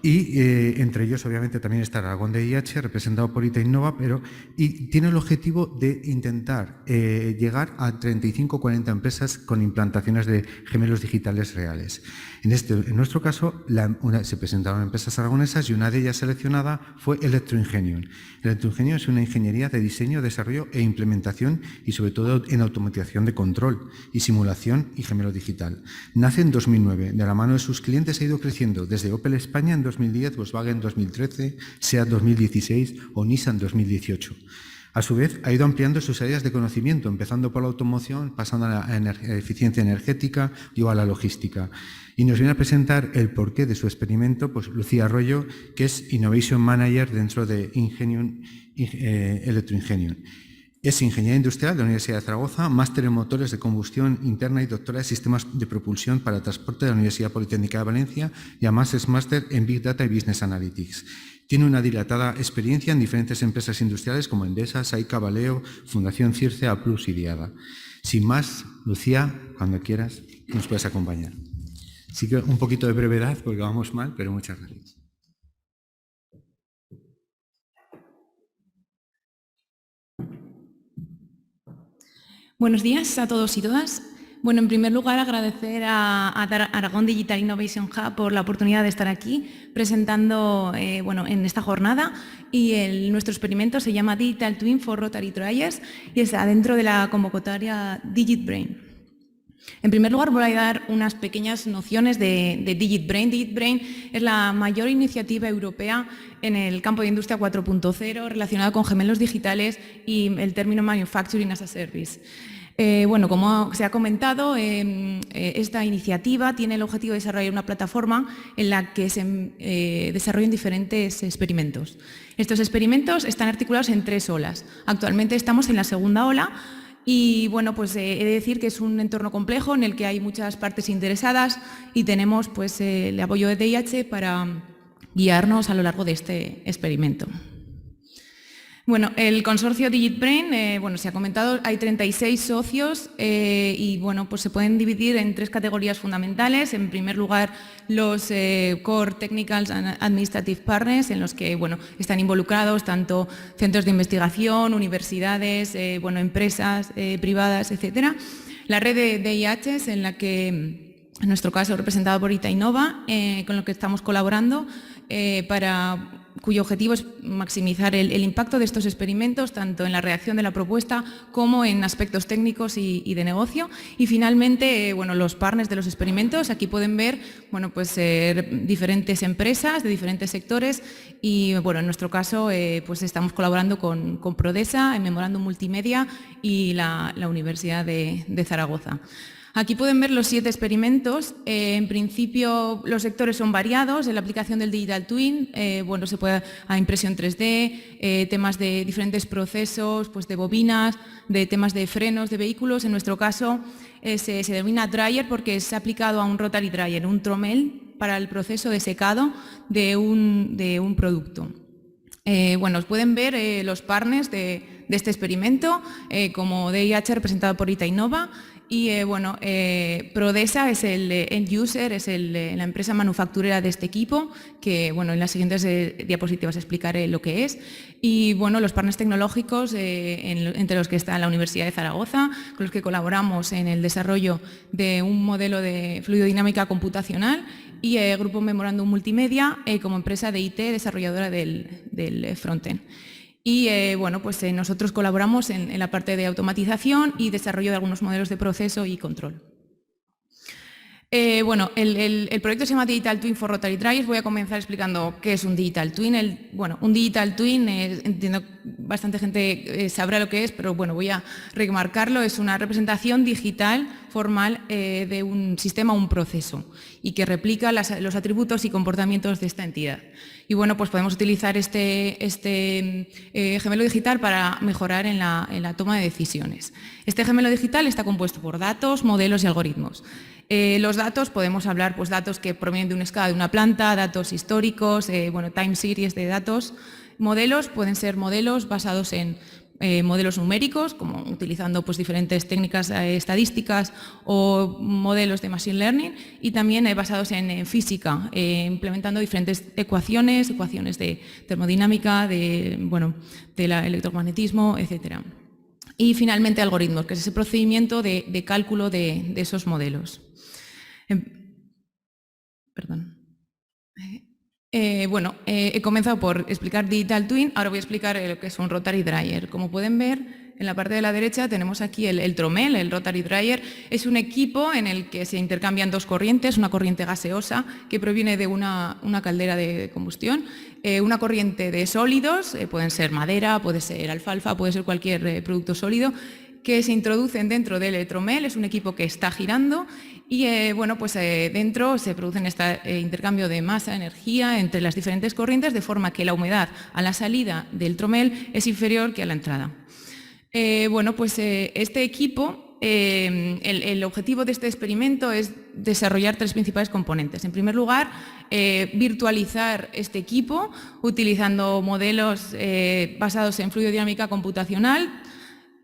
y entre ellos obviamente también está Aragón DIH, representado por Itainova, y tiene el objetivo de intentar llegar a 35 o 40 empresas con implantaciones de gemelos digitales reales. En nuestro caso, se presentaron empresas aragonesas y una de ellas seleccionada fue Electroingenium. Electroingenium es una ingeniería de diseño, desarrollo e implementación y sobre todo en automatización de control y simulación y gemelo digital. Nace en 2009, de la mano de sus clientes ha ido creciendo desde Opel España en 2010, Volkswagen 2013, SEAT 2016 o Nissan 2018. A su vez, ha ido ampliando sus áreas de conocimiento, empezando por la automoción, pasando a la eficiencia energética y a la logística. Y nos viene a presentar el porqué de su experimento, pues Lucía Arroyo, que es Innovation Manager dentro de Electroingenium. Es ingeniera industrial de la Universidad de Zaragoza, máster en motores de combustión interna y doctora de sistemas de propulsión para transporte de la Universidad Politécnica de Valencia y además es máster en Big Data y Business Analytics. Tiene una dilatada experiencia en diferentes empresas industriales como Endesa, Saica, Valeo, Fundación Circe, Aplus y Diada. Sin más, Lucía, cuando quieras, nos puedes acompañar. Sí que un poquito de brevedad porque vamos mal, pero muchas gracias. Buenos días a todos y todas. Bueno, en primer lugar, agradecer a Aragón Digital Innovation Hub por la oportunidad de estar aquí presentando en esta jornada y nuestro experimento se llama Digital Twin for Rotary Dryers y está dentro de la convocatoria DigitBrain. En primer lugar, voy a dar unas pequeñas nociones de DigitBrain. DigitBrain es la mayor iniciativa europea en el campo de Industria 4.0 relacionada con gemelos digitales y el término Manufacturing as a Service. Como se ha comentado, esta iniciativa tiene el objetivo de desarrollar una plataforma en la que se desarrollen diferentes experimentos. Estos experimentos están articulados en 3 olas. Actualmente estamos en la segunda ola y he de decir que es un entorno complejo en el que hay muchas partes interesadas y tenemos el apoyo de DIH para guiarnos a lo largo de este experimento. Bueno, el consorcio DigitBrain, bueno, se ha comentado, hay 36 socios y bueno, pues se pueden dividir en 3 categorías fundamentales. En primer lugar, los Core Technical and Administrative Partners, en los que bueno, están involucrados tanto centros de investigación, universidades, bueno, empresas privadas, etcétera. La red de DIHs, en la que, en nuestro caso, representado por Itainova, con lo que estamos colaborando, cuyo objetivo es maximizar el impacto de estos experimentos, tanto en la redacción de la propuesta como en aspectos técnicos y de negocio. Y finalmente, bueno, los partners de los experimentos, aquí pueden ver bueno, pues, diferentes empresas de diferentes sectores y bueno, en nuestro caso pues estamos colaborando con Prodesa, en Memorándum Multimedia y la Universidad de Zaragoza. Aquí pueden ver los 7 experimentos. En principio, los sectores son variados. En la aplicación del Digital Twin, bueno, se puede a impresión 3D, temas de diferentes procesos, pues de bobinas, de temas de frenos de vehículos. En nuestro caso, se denomina dryer porque es aplicado a un rotary dryer, un tromel para el proceso de secado de un producto. Bueno, os pueden ver los partners de este experimento, como DIH representado por Itainova. Y bueno, Prodesa es el end user, es la empresa manufacturera de este equipo, que bueno, en las siguientes diapositivas explicaré lo que es. Y bueno, los partners tecnológicos, entre los que está la Universidad de Zaragoza, con los que colaboramos en el desarrollo de un modelo de fluidodinámica computacional, y Grupo Memorándum Multimedia como empresa de IT desarrolladora del frontend. Y bueno, pues nosotros colaboramos en la parte de automatización y desarrollo de algunos modelos de proceso y control. Bueno, el proyecto se llama Digital Twin for Rotary Dryers. Voy a comenzar explicando qué es un Digital Twin. Bueno, un Digital Twin, entiendo bastante gente sabrá lo que es, pero bueno, voy a remarcarlo. Es una representación digital formal de un sistema o un proceso y que replica los atributos y comportamientos de esta entidad. Y bueno, pues podemos utilizar este gemelo digital para mejorar en la toma de decisiones. Este gemelo digital está compuesto por datos, modelos y algoritmos. Los datos, podemos hablar pues datos que provienen de una escala de una planta, datos históricos, bueno, time series de datos. Modelos pueden ser modelos basados en modelos numéricos, como utilizando pues, diferentes técnicas estadísticas o modelos de machine learning, y también basados en física, implementando diferentes ecuaciones de termodinámica, del electromagnetismo, etc. Y finalmente algoritmos, que es ese procedimiento de cálculo de esos modelos. Perdón. Bueno, he comenzado por explicar Digital Twin, ahora voy a explicar lo que es un Rotary Dryer. Como pueden ver, en la parte de la derecha tenemos aquí el tromel, el Rotary Dryer. Es un equipo en el que se intercambian 2 corrientes, una corriente gaseosa que proviene de una caldera de combustión, una corriente de sólidos, pueden ser madera, puede ser alfalfa, puede ser cualquier producto sólido, que se introducen dentro del tromel. Es un equipo que está girando y bueno, pues dentro se produce este intercambio de masa, energía entre las diferentes corrientes, de forma que la humedad a la salida del tromel es inferior que a la entrada. Bueno, pues este equipo, el objetivo de este experimento es desarrollar 3 principales componentes. En primer lugar, virtualizar este equipo utilizando modelos basados en fluidodinámica computacional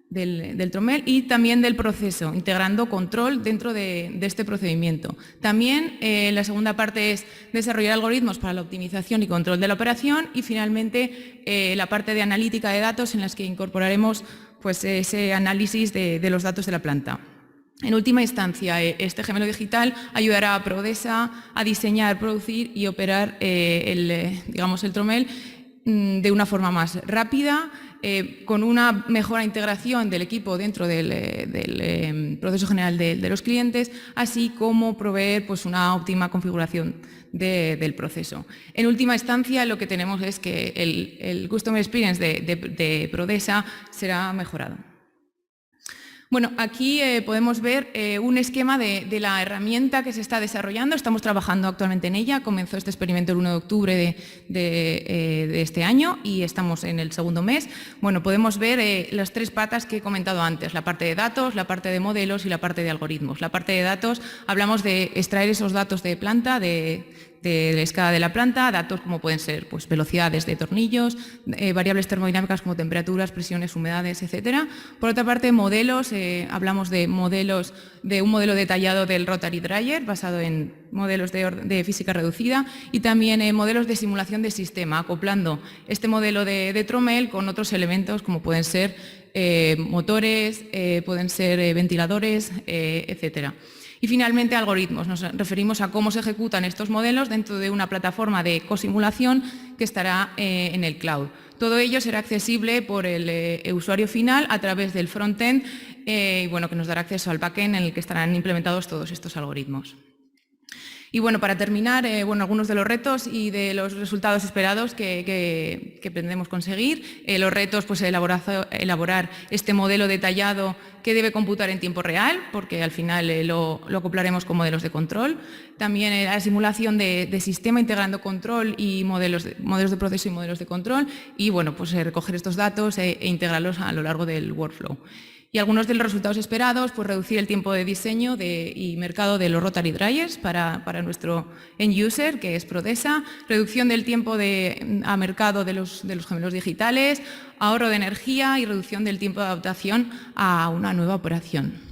del tromel y también del proceso, integrando control dentro de este procedimiento. También la segunda parte es desarrollar algoritmos para la optimización y control de la operación, y finalmente la parte de analítica de datos, en las que incorporaremos pues, ese análisis de los datos de la planta. En última instancia, este gemelo digital ayudará a Prodesa a diseñar, producir y operar el tromel de una forma más rápida, con una mejor integración del equipo dentro del proceso general de los clientes, así como proveer pues, una óptima configuración del proceso. En última instancia, lo que tenemos es que el Customer Experience de Prodesa será mejorado. Bueno, aquí podemos ver un esquema de la herramienta que se está desarrollando. Estamos trabajando actualmente en ella. Comenzó este experimento el 1 de octubre de este año y estamos en el segundo mes. Bueno, podemos ver las 3 patas que he comentado antes, la parte de datos, la parte de modelos y la parte de algoritmos. La parte de datos, hablamos de extraer esos datos de planta, de de la escala de la planta, datos como pueden ser pues, velocidades de tornillos, variables termodinámicas como temperaturas, presiones, humedades, etc. Por otra parte, modelos, hablamos de modelos, de un modelo detallado del Rotary Dryer basado en modelos de física reducida y también modelos de simulación de sistema, acoplando este modelo de Tromel con otros elementos como pueden ser motores, pueden ser ventiladores, etc. Y finalmente, algoritmos. Nos referimos a cómo se ejecutan estos modelos dentro de una plataforma de cosimulación que estará en el cloud. Todo ello será accesible por el usuario final a través del frontend, que nos dará acceso al backend en el que estarán implementados todos estos algoritmos. Y bueno, para terminar, algunos de los retos y de los resultados esperados que pretendemos conseguir. Los retos, pues elaborar este modelo detallado que debe computar en tiempo real, porque al final lo acoplaremos con modelos de control. También la simulación de sistema integrando control y modelos de proceso y modelos de control. Y bueno, pues recoger estos datos e integrarlos a lo largo del workflow. Y algunos de los resultados esperados, pues reducir el tiempo de diseño y mercado de los Rotary Dryers para nuestro end user, que es Prodesa, reducción del tiempo a mercado de los gemelos digitales, ahorro de energía y reducción del tiempo de adaptación a una nueva operación.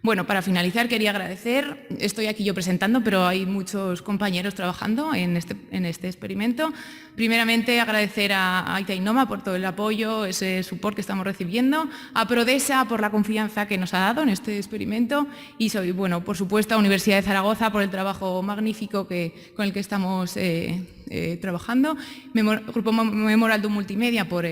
Bueno, para finalizar quería agradecer, estoy aquí yo presentando, pero hay muchos compañeros trabajando en este experimento. Primeramente agradecer a Itainova por todo el apoyo, ese support que estamos recibiendo, a Prodesa por la confianza que nos ha dado en este experimento y por supuesto a Universidad de Zaragoza por el trabajo magnífico con el que estamos trabajando, Grupo Memorandum Multimedia por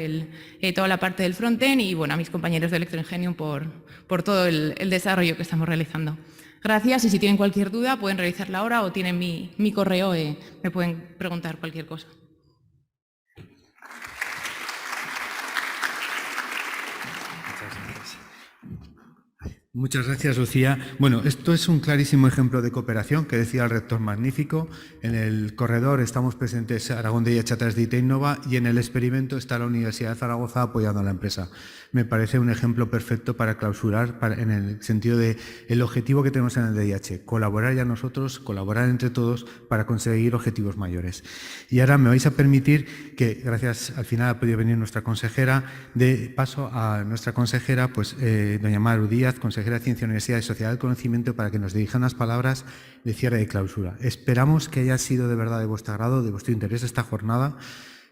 toda la parte del frontend y a mis compañeros de Electroingenium por todo el desarrollo que estamos realizando. Gracias y si tienen cualquier duda pueden realizarla ahora o tienen mi correo y me pueden preguntar cualquier cosa. Muchas gracias, Lucía. Bueno, esto es un clarísimo ejemplo de cooperación que decía el rector magnífico. En el corredor estamos presentes Aragón DIH a través de Itainova y en el experimento está la Universidad de Zaragoza apoyando a la empresa. Me parece un ejemplo perfecto para clausurar en el sentido de el objetivo que tenemos en el DIH, colaborar ya nosotros, colaborar entre todos para conseguir objetivos mayores. Y ahora me vais a permitir que, gracias, al final ha podido venir nuestra consejera, de paso a nuestra consejera, doña Maru Díaz, consejera de Ciencia, Universidad y Sociedad del Conocimiento, para que nos dirija unas palabras de cierre de clausura. Esperamos que haya sido de verdad de vuestro agrado, de vuestro interés esta jornada,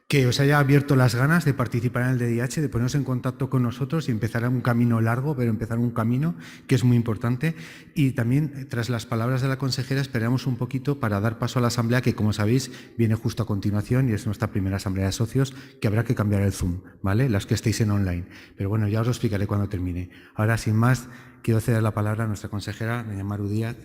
que os haya abierto las ganas de participar en el DIH, de poneros en contacto con nosotros y empezar un camino largo, pero empezar un camino que es muy importante. Y también, tras las palabras de la consejera, esperamos un poquito para dar paso a la asamblea, que como sabéis viene justo a continuación y es nuestra primera asamblea de socios, que habrá que cambiar el Zoom, ¿vale? Las que estéis en online. Pero bueno, ya os lo explicaré cuando termine. Ahora, sin más, quiero ceder la palabra a nuestra consejera, doña Maru Díaz.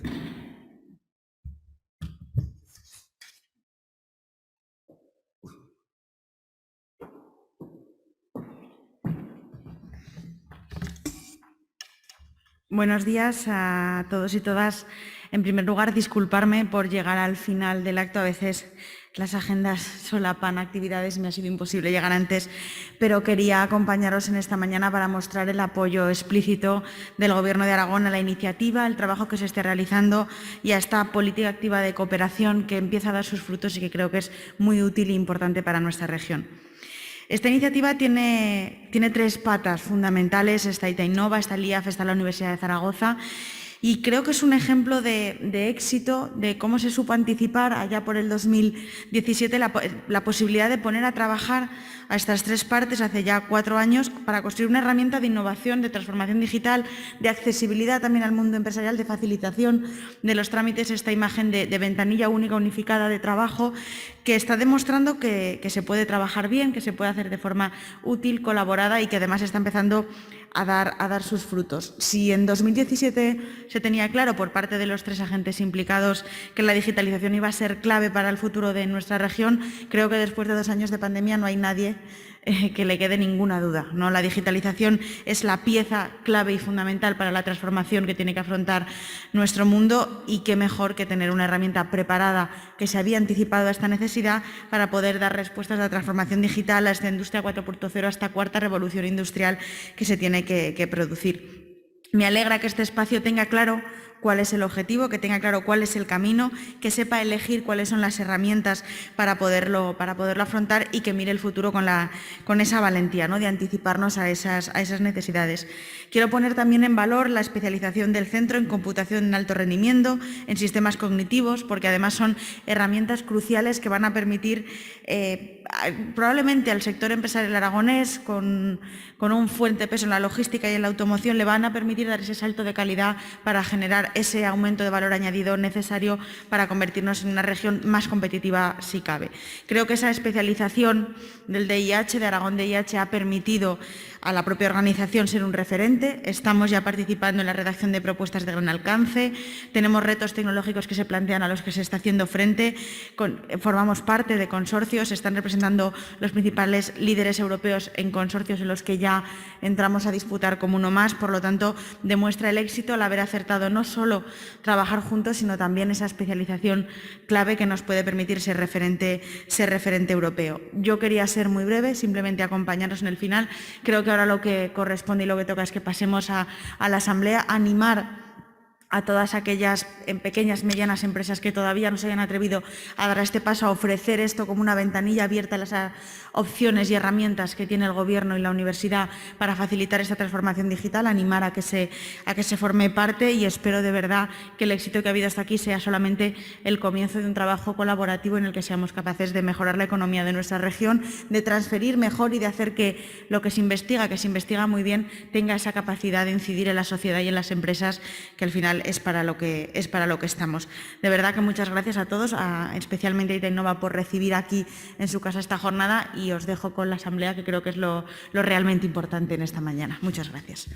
Buenos días a todos y todas. En primer lugar, disculparme por llegar al final del acto. A veces las agendas solapan actividades y me ha sido imposible llegar antes, pero quería acompañaros en esta mañana para mostrar el apoyo explícito del Gobierno de Aragón a la iniciativa, al trabajo que se esté realizando y a esta política activa de cooperación que empieza a dar sus frutos y que creo que es muy útil e importante para nuestra región. Esta iniciativa tiene tres patas fundamentales. Está Itainova, está el IAF, está la Universidad de Zaragoza. Y creo que es un ejemplo de éxito, de cómo se supo anticipar allá por el 2017 la posibilidad de poner a trabajar a estas tres partes hace ya 4 años para construir una herramienta de innovación, de transformación digital, de accesibilidad también al mundo empresarial, de facilitación de los trámites, esta imagen de ventanilla única unificada de trabajo que está demostrando que se puede trabajar bien, que se puede hacer de forma útil, colaborada y que además está empezando a dar sus frutos. Si en 2017 se tenía claro por parte de los tres agentes implicados que la digitalización iba a ser clave para el futuro de nuestra región, creo que después de 2 años de pandemia no hay nadie que le quede ninguna duda, ¿no? La digitalización es la pieza clave y fundamental para la transformación que tiene que afrontar nuestro mundo y qué mejor que tener una herramienta preparada que se había anticipado a esta necesidad para poder dar respuestas a la transformación digital, a esta industria 4.0, a esta cuarta revolución industrial que se tiene que producir. Me alegra que este espacio tenga claro cuál es el objetivo, que tenga claro cuál es el camino, que sepa elegir cuáles son las herramientas para poderlo afrontar y que mire el futuro con esa valentía, ¿no?, de anticiparnos a esas necesidades. Quiero poner también en valor la especialización del centro en computación en alto rendimiento, en sistemas cognitivos, porque además son herramientas cruciales que van a permitir probablemente al sector empresarial aragonés, con un fuerte peso en la logística y en la automoción, le van a permitir dar ese salto de calidad para generar ese aumento de valor añadido necesario para convertirnos en una región más competitiva si cabe. Creo que esa especialización del DIH, de Aragón DIH, ha permitido a la propia organización ser un referente. Estamos ya participando en la redacción de propuestas de gran alcance, tenemos retos tecnológicos que se plantean a los que se está haciendo frente, formamos parte de consorcios, se están representando los principales líderes europeos en consorcios en los que ya entramos a disputar como uno más, por lo tanto demuestra el éxito al haber acertado no solo trabajar juntos, sino también esa especialización clave que nos puede permitir ser referente europeo. Yo quería ser muy breve, simplemente acompañaros en el final. Creo que ahora lo que corresponde y lo que toca es que pasemos a la Asamblea, animar a todas aquellas pequeñas, medianas empresas que todavía no se hayan atrevido a dar este paso, a ofrecer esto como una ventanilla abierta a las opciones y herramientas que tiene el Gobierno y la universidad para facilitar esta transformación digital, animar a que se forme parte, y espero de verdad que el éxito que ha habido hasta aquí sea solamente el comienzo de un trabajo colaborativo en el que seamos capaces de mejorar la economía de nuestra región, de transferir mejor y de hacer que lo que se investiga muy bien, tenga esa capacidad de incidir en la sociedad y en las empresas, que al final es para lo que estamos. De verdad que muchas gracias a todos, especialmente a Itainova por recibir aquí en su casa esta jornada, y os dejo con la Asamblea, que creo que es lo realmente importante en esta mañana. Muchas gracias.